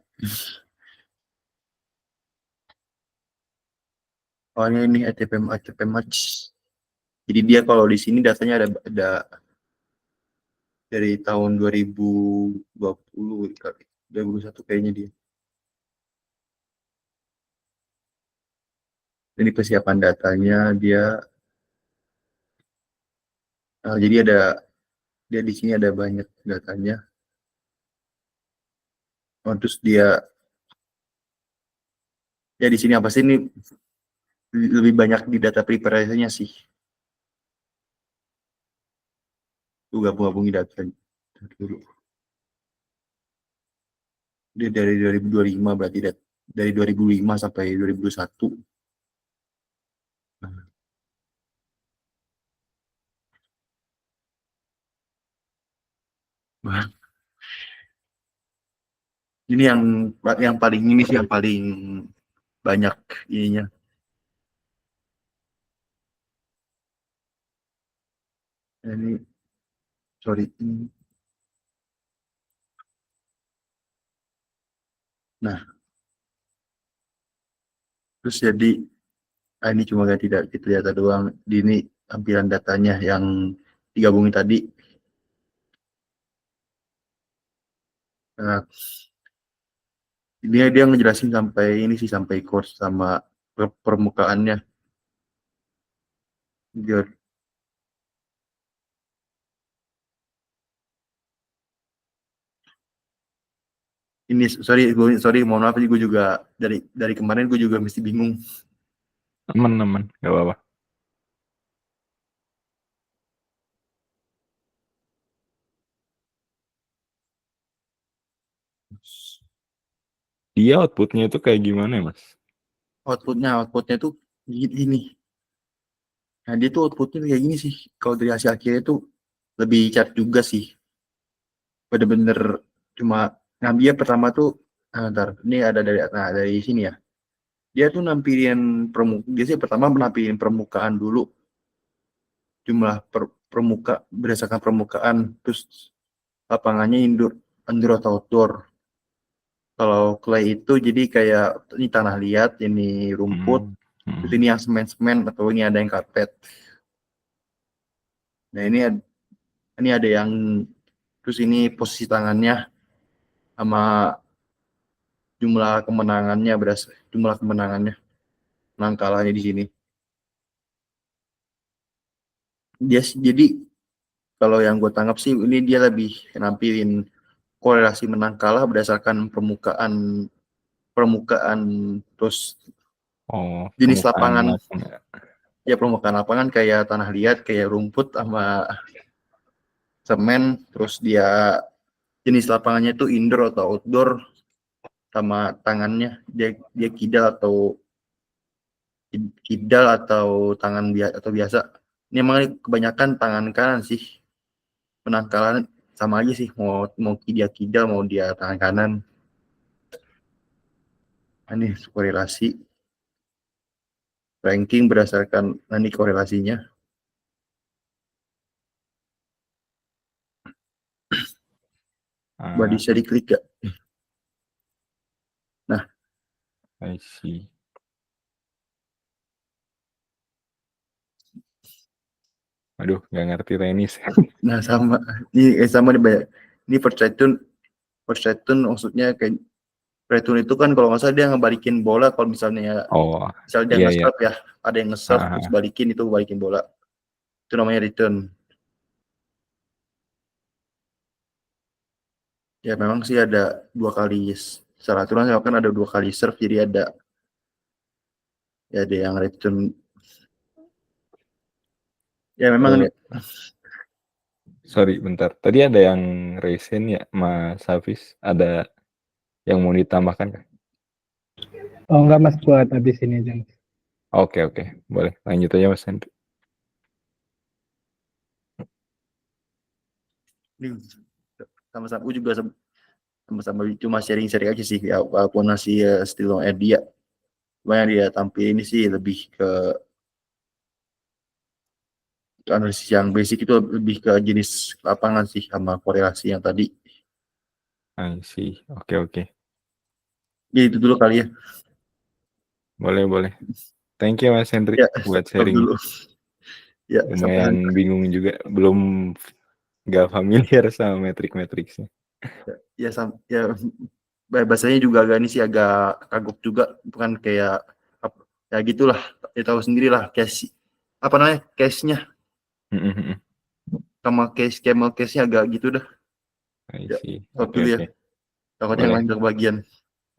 Oh, ini ATP match. Jadi dia kalau di sini datanya ada dari tahun 2020 kali. 2021 kayaknya dia. Ini persiapan datanya dia. Jadi dia di sini ada banyak datanya. Oh, terus dia ya di sini apa sih ini lebih banyak di data preparation-nya sih. Gue gabung-gabungin data dulu. Dia dari 2025 berarti dari 2005 sampai 2021. Nah, ini yang paling ini sih yang paling banyak ininya. Ini sorry. Nah, terus jadi ini cuma ganti data doang. Di ini tampilan datanya yang digabungin tadi. Nah, dia ngejelasin sampai ini sih sampai course sama permukaannya. Dia Ini sorry mohon maaf gue juga dari kemarin gue juga mesti bingung. Aman, nggak apa-apa. Dia outputnya itu kayak gimana ya, Mas? Outputnya tuh gini. Nah dia tuh outputnya kayak gini sih. Kalau dari hasil akhirnya tuh lebih cat juga sih. Bener-bener cuma ngambil pertama tuh, ntar ini ada dari sini ya. Dia tuh dia sih pertama menampilin permukaan dulu, jumlah berdasarkan permukaan, terus lapangannya indoor atau outdoor. Kalau clay itu jadi kayak ini tanah liat, ini rumput, terus ini yang semen atau ini ada yang karpet. Nah ini ada yang terus ini posisi tangannya sama jumlah kemenangannya menang kalahnya di sini. Jadi kalau yang gue tangkap sih ini dia lebih nampilin korelasi menang kalah berdasarkan permukaan terus jenis lapangan. Ya permukaan lapangan kayak tanah liat, kayak rumput sama semen, terus dia jenis lapangannya itu indoor atau outdoor, sama tangannya dia kidal atau tangan atau biasa. Ini emang kebanyakan tangan kanan sih. Menang kalah sama aja sih, mau dia kidal mau dia tangan kanan. Ini korelasi ranking berdasarkan nanti korelasinya. Bisa diklik gak? Nah, I see. Aduh, nggak ngerti tenis. Nah sama nih, ini percetun maksudnya kayak percetun itu kan kalau nggak salah dia ngebalikin bola kalau misalnya dia nge-serve ya, ada yang nge-serve terus balikin bola, itu namanya return. Ya memang sih ada 2 kali, secara aturan kan ada 2 kali serve, jadi ada yang return. Ya memang Sorry, bentar. Tadi ada yang resen ya, Mas Hafiz? Ada yang mau ditambahkan kan? Oh enggak Mas, buat habis ini aja. Oke. Boleh. Lanjut aja Mas Hendri. Sama-sama gue juga sama-sama cuma sharing aja sih ya, walaupun masih still on air dia. Cuma yang dia tampil ini sih lebih ke analisis yang basic, itu lebih ke jenis lapangan sih sama korelasi yang tadi. I see. Oke. Ya itu dulu kali ya. Boleh. Thank you Mas Hendri buat sharing. Dulu. Ya, lumayan bingung juga, belum nggak familiar sama metrik-metriknya. Ya bahasanya juga agak kagok juga, bukan kayak ya gitulah, ya tahu sendirilah case-nya sama camel case-nya agak gitu dah. Oke. Ya. Takutnya yang lain kebagian.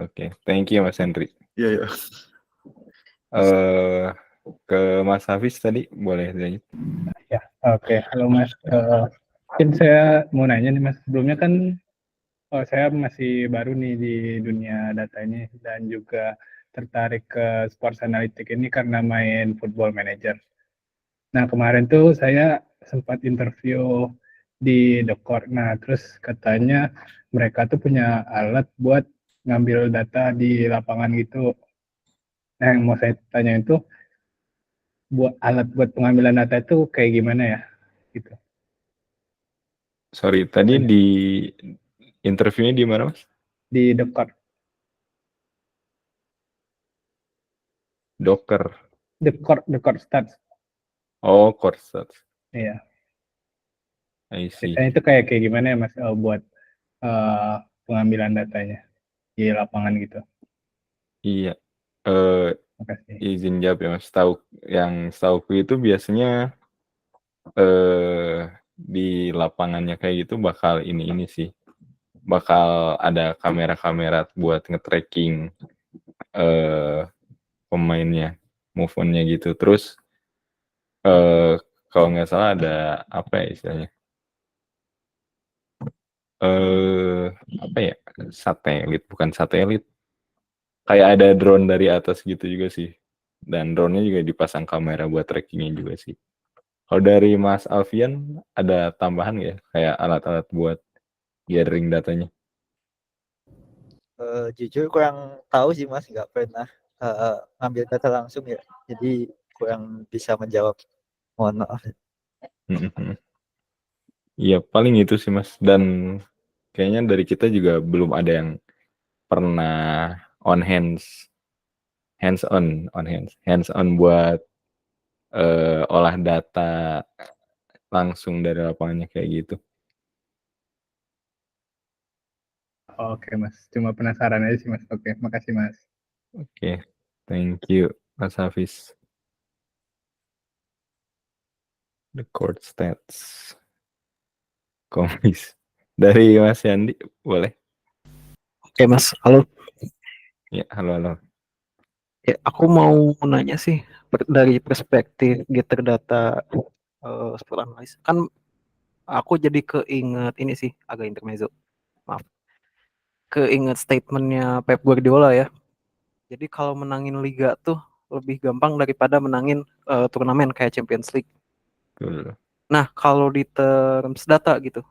Oke, thank you Mas Hendri. Iya. Ke Mas Hafiz tadi boleh lanjut. Ya, oke. Halo Mas. Mungkin saya mau nanya nih Mas. Sebelumnya kan saya masih baru nih di dunia data ini dan juga tertarik ke sports analytics ini karena main Football Manager. Nah kemarin tuh saya sempat interview di The Court. Nah terus katanya mereka tuh punya alat buat ngambil data di lapangan gitu. Nah yang mau saya tanya itu, alat buat pengambilan data itu kayak gimana ya? Gitu. Sorry, tadi di interviewnya di mana Mas? Di The Court. Docker. The Court Stats. Oh, Court Stats. Iya. I see. Itu kayak gimana ya Mas buat pengambilan datanya di lapangan gitu? Iya. Makasih. Izin jawab ya Mas. Setahuku itu biasanya di lapangannya kayak gitu bakal ini sih, bakal ada kamera-kamera buat nge-tracking pemainnya, move on-nya gitu. Terus kalau nggak salah ada apa ya istilahnya? Apa ya? Satelit, bukan satelit. Kayak ada drone dari atas gitu juga sih. Dan drone-nya juga dipasang kamera buat trackingnya juga sih. Kalau dari Mas Alfian ada tambahan nggak ya? Kayak alat-alat buat gathering datanya? Jujur kurang tahu sih Mas, nggak pernah ngambil data langsung ya. Jadi kurang bisa menjawab. Mohon maaf. Iya paling itu sih Mas. Dan kayaknya dari kita juga belum ada yang pernah hands on buat olah data langsung dari lapangannya kayak gitu. Oke Mas, cuma penasaran aja sih Mas. Oke, makasih Mas. Oke, thank you Mas Hafiz. The court stats. Komis. Dari Mas Yandi, boleh? Oke Mas, halo. Ya, halo. Ya, aku mau nanya sih dari perspektif Getter Data Sport Analyst. Kan aku jadi keinget ini sih, agak intermezzo. Maaf. Keinget statementnya Pep Guardiola ya. Jadi kalau menangin liga tuh lebih gampang daripada menangin turnamen kayak Champions League. Betul. Nah, kalau di terms data gitu.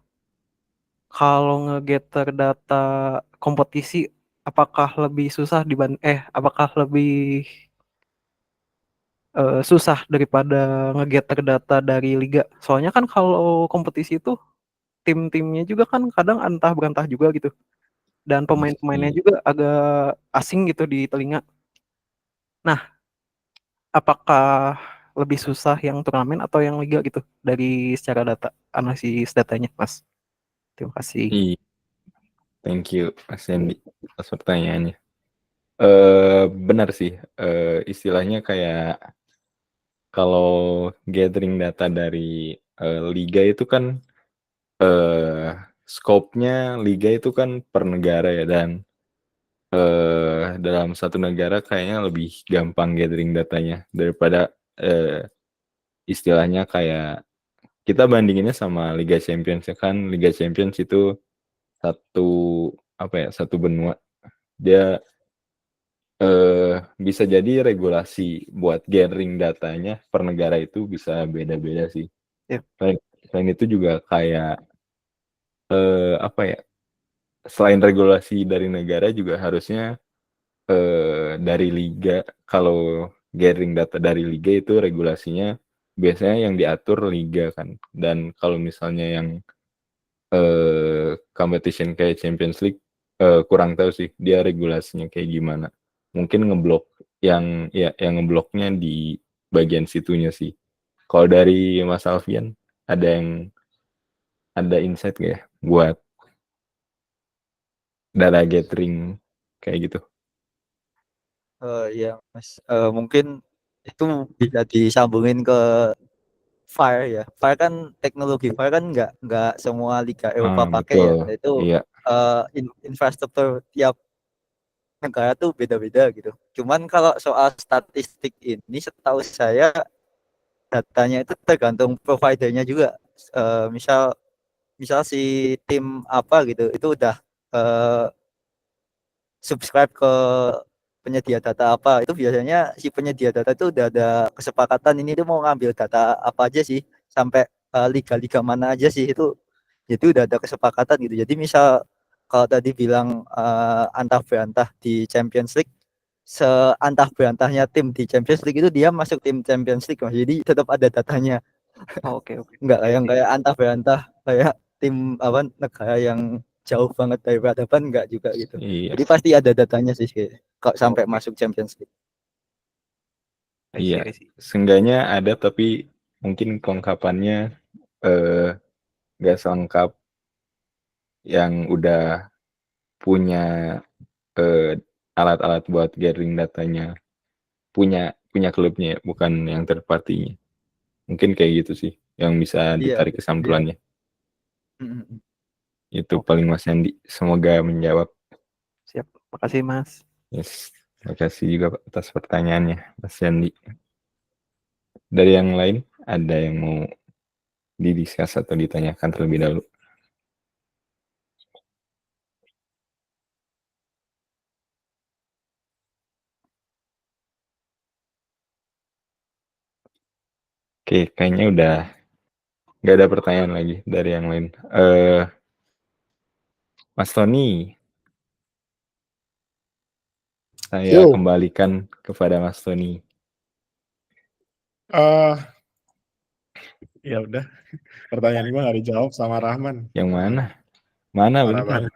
Kalau nge-gather data kompetisi apakah lebih susah apakah lebih susah daripada nge-gather data dari liga. Soalnya kan kalau kompetisi itu tim-timnya juga kan kadang antah berantah juga gitu. Dan pemain-pemainnya juga agak asing gitu di telinga. Nah, apakah lebih susah yang turnamen atau yang liga gitu dari secara data analisis datanya, Mas? Terima kasih. Thank you Mas Yandi atas pertanyaannya. Benar sih, istilahnya kayak kalau gathering data dari liga itu kan scope-nya liga itu kan per negara ya, dan dalam satu negara kayaknya lebih gampang gathering datanya daripada istilahnya kayak kita bandinginnya sama Liga Champions ya kan. Liga Champions itu satu benua. Dia bisa jadi regulasi buat gathering datanya per negara itu bisa beda-beda sih. Yep. Selain itu juga kayak selain regulasi dari negara juga harusnya dari liga, kalau gathering data dari liga itu regulasinya biasanya yang diatur liga kan. Dan kalau misalnya yang competition kayak Champions League kurang tahu sih dia regulasinya kayak gimana. Mungkin ngeblok yang ngebloknya di bagian situnya sih. Kalau dari Mas Alfian ada insight gak ya buat data gathering kayak gitu? Ya Mas, mungkin itu bisa disambungin ke VAR ya. VAR kan teknologi VAR kan nggak semua liga Eropa pakai ya. Betul. Itu Iya. infrastruktur tiap negara tuh beda-beda gitu. Cuman kalau soal statistik ini setahu saya datanya itu tergantung providernya juga. Misal si tim apa gitu itu udah subscribe ke penyedia data apa, itu biasanya si penyedia data itu udah ada kesepakatan ini tuh mau ngambil data apa aja sih, sampai liga-liga mana aja sih, itu udah ada kesepakatan gitu. Jadi misal kalau tadi bilang antah berantah di Champions League, seantah berantahnya tim di Champions League itu dia masuk tim Champions League, jadi tetap ada datanya. Oke. Nggak yang kayak antah berantah kayak tim apa negara yang jauh banget dari peradaban, nggak juga gitu. Iya. Jadi pasti ada datanya sih kalau sampai masuk Champions League. Iya, seenggaknya ada, tapi mungkin kelengkapannya nggak selengkap yang udah punya alat-alat buat gathering datanya, punya klubnya ya, bukan yang third party-nya. Mungkin kayak gitu sih yang bisa ditarik kesimpulannya. Itu paling Mas Yandi. Semoga menjawab. Siap. Makasih Mas. Yes. Terima kasih juga atas pertanyaannya, Mas Yandi. Dari yang lain, ada yang mau didiskus atau ditanyakan terlebih dahulu? Oke, kayaknya udah nggak ada pertanyaan lagi dari yang lain. Mas Tony, saya Yo. kembalikan kepada Mas Tony. Ya udah, pertanyaan gue nggak dijawab sama Rahman. Yang mana? Mana Parah bener? banget.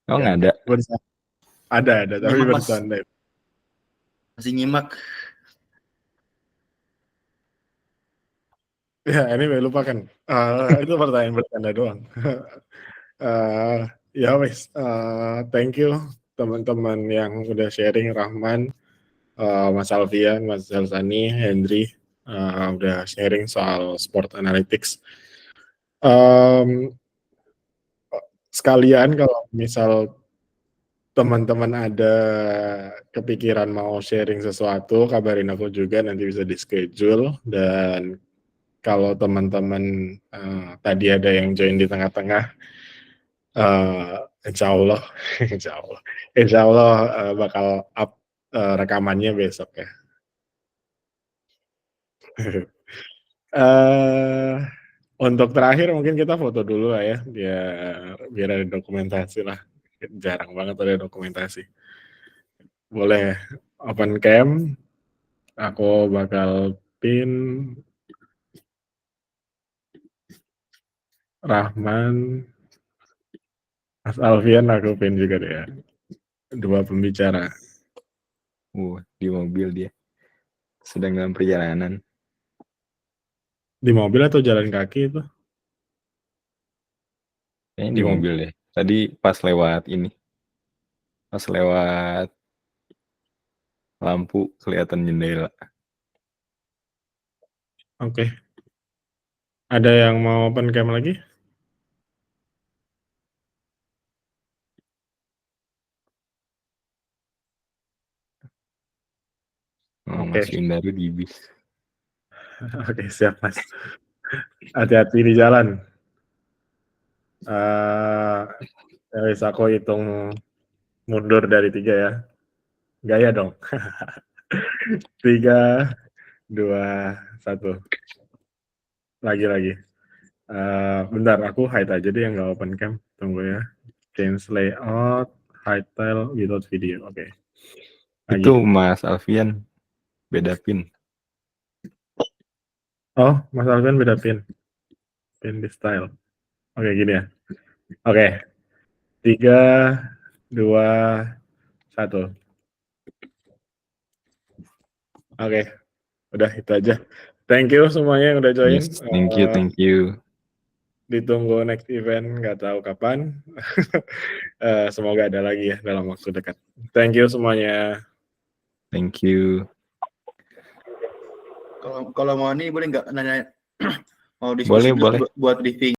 Oh nggak ada. Ada, tapi Nyimak, Mas. bercanda. Masih nyimak. Ya, anyway, lupakan. Itu pertanyaan bercanda doang. Ya wes, thank you teman-teman yang udah sharing, Rahman, Mas Alfian, Mas Zalsani, Hendry, udah sharing soal sport analytics. Sekalian kalau misal teman-teman ada kepikiran mau sharing sesuatu, kabarin aku juga, nanti bisa di schedule. Dan kalau teman-teman tadi ada yang join di tengah-tengah, insya Allah bakal up rekamannya besok ya. Untuk terakhir mungkin kita foto dulu lah ya, biar ada dokumentasi lah. Jarang banget ada dokumentasi. Boleh open cam, aku bakal pin Rahman, Mas Alfian, aku pin juga deh ya. Dua pembicara. Di mobil dia. Sedang dalam perjalanan. Di mobil atau jalan kaki itu? Kayaknya di mobil deh. Tadi pas lewat ini. Pas lewat lampu kelihatan jendela. Oke. Ada yang mau open cam lagi? Oke. Mas Yundaru di bis. Oke, siap Mas. Hati-hati di jalan. Wis aku hitung mundur dari 3 ya. Gaya dong. 3, 2, 1. Lagi. Bentar, aku hide aja deh yang nggak open cam. Tunggu ya. Change layout, hide tile without video. Oke. Itu Mas Alfian beda pin. Oh, Mas Alfian beda pin. Pin di style. Oke, gini ya. Oke. 3, 2, 1. Oke. Udah itu aja. Thank you semuanya yang udah join. Yes, thank you. Ditunggu next event, nggak tahu kapan. Semoga ada lagi ya dalam waktu dekat. Thank you semuanya. Thank you. Kalau mau nih boleh nggak nanya mau diskusi Boleh. buat briefing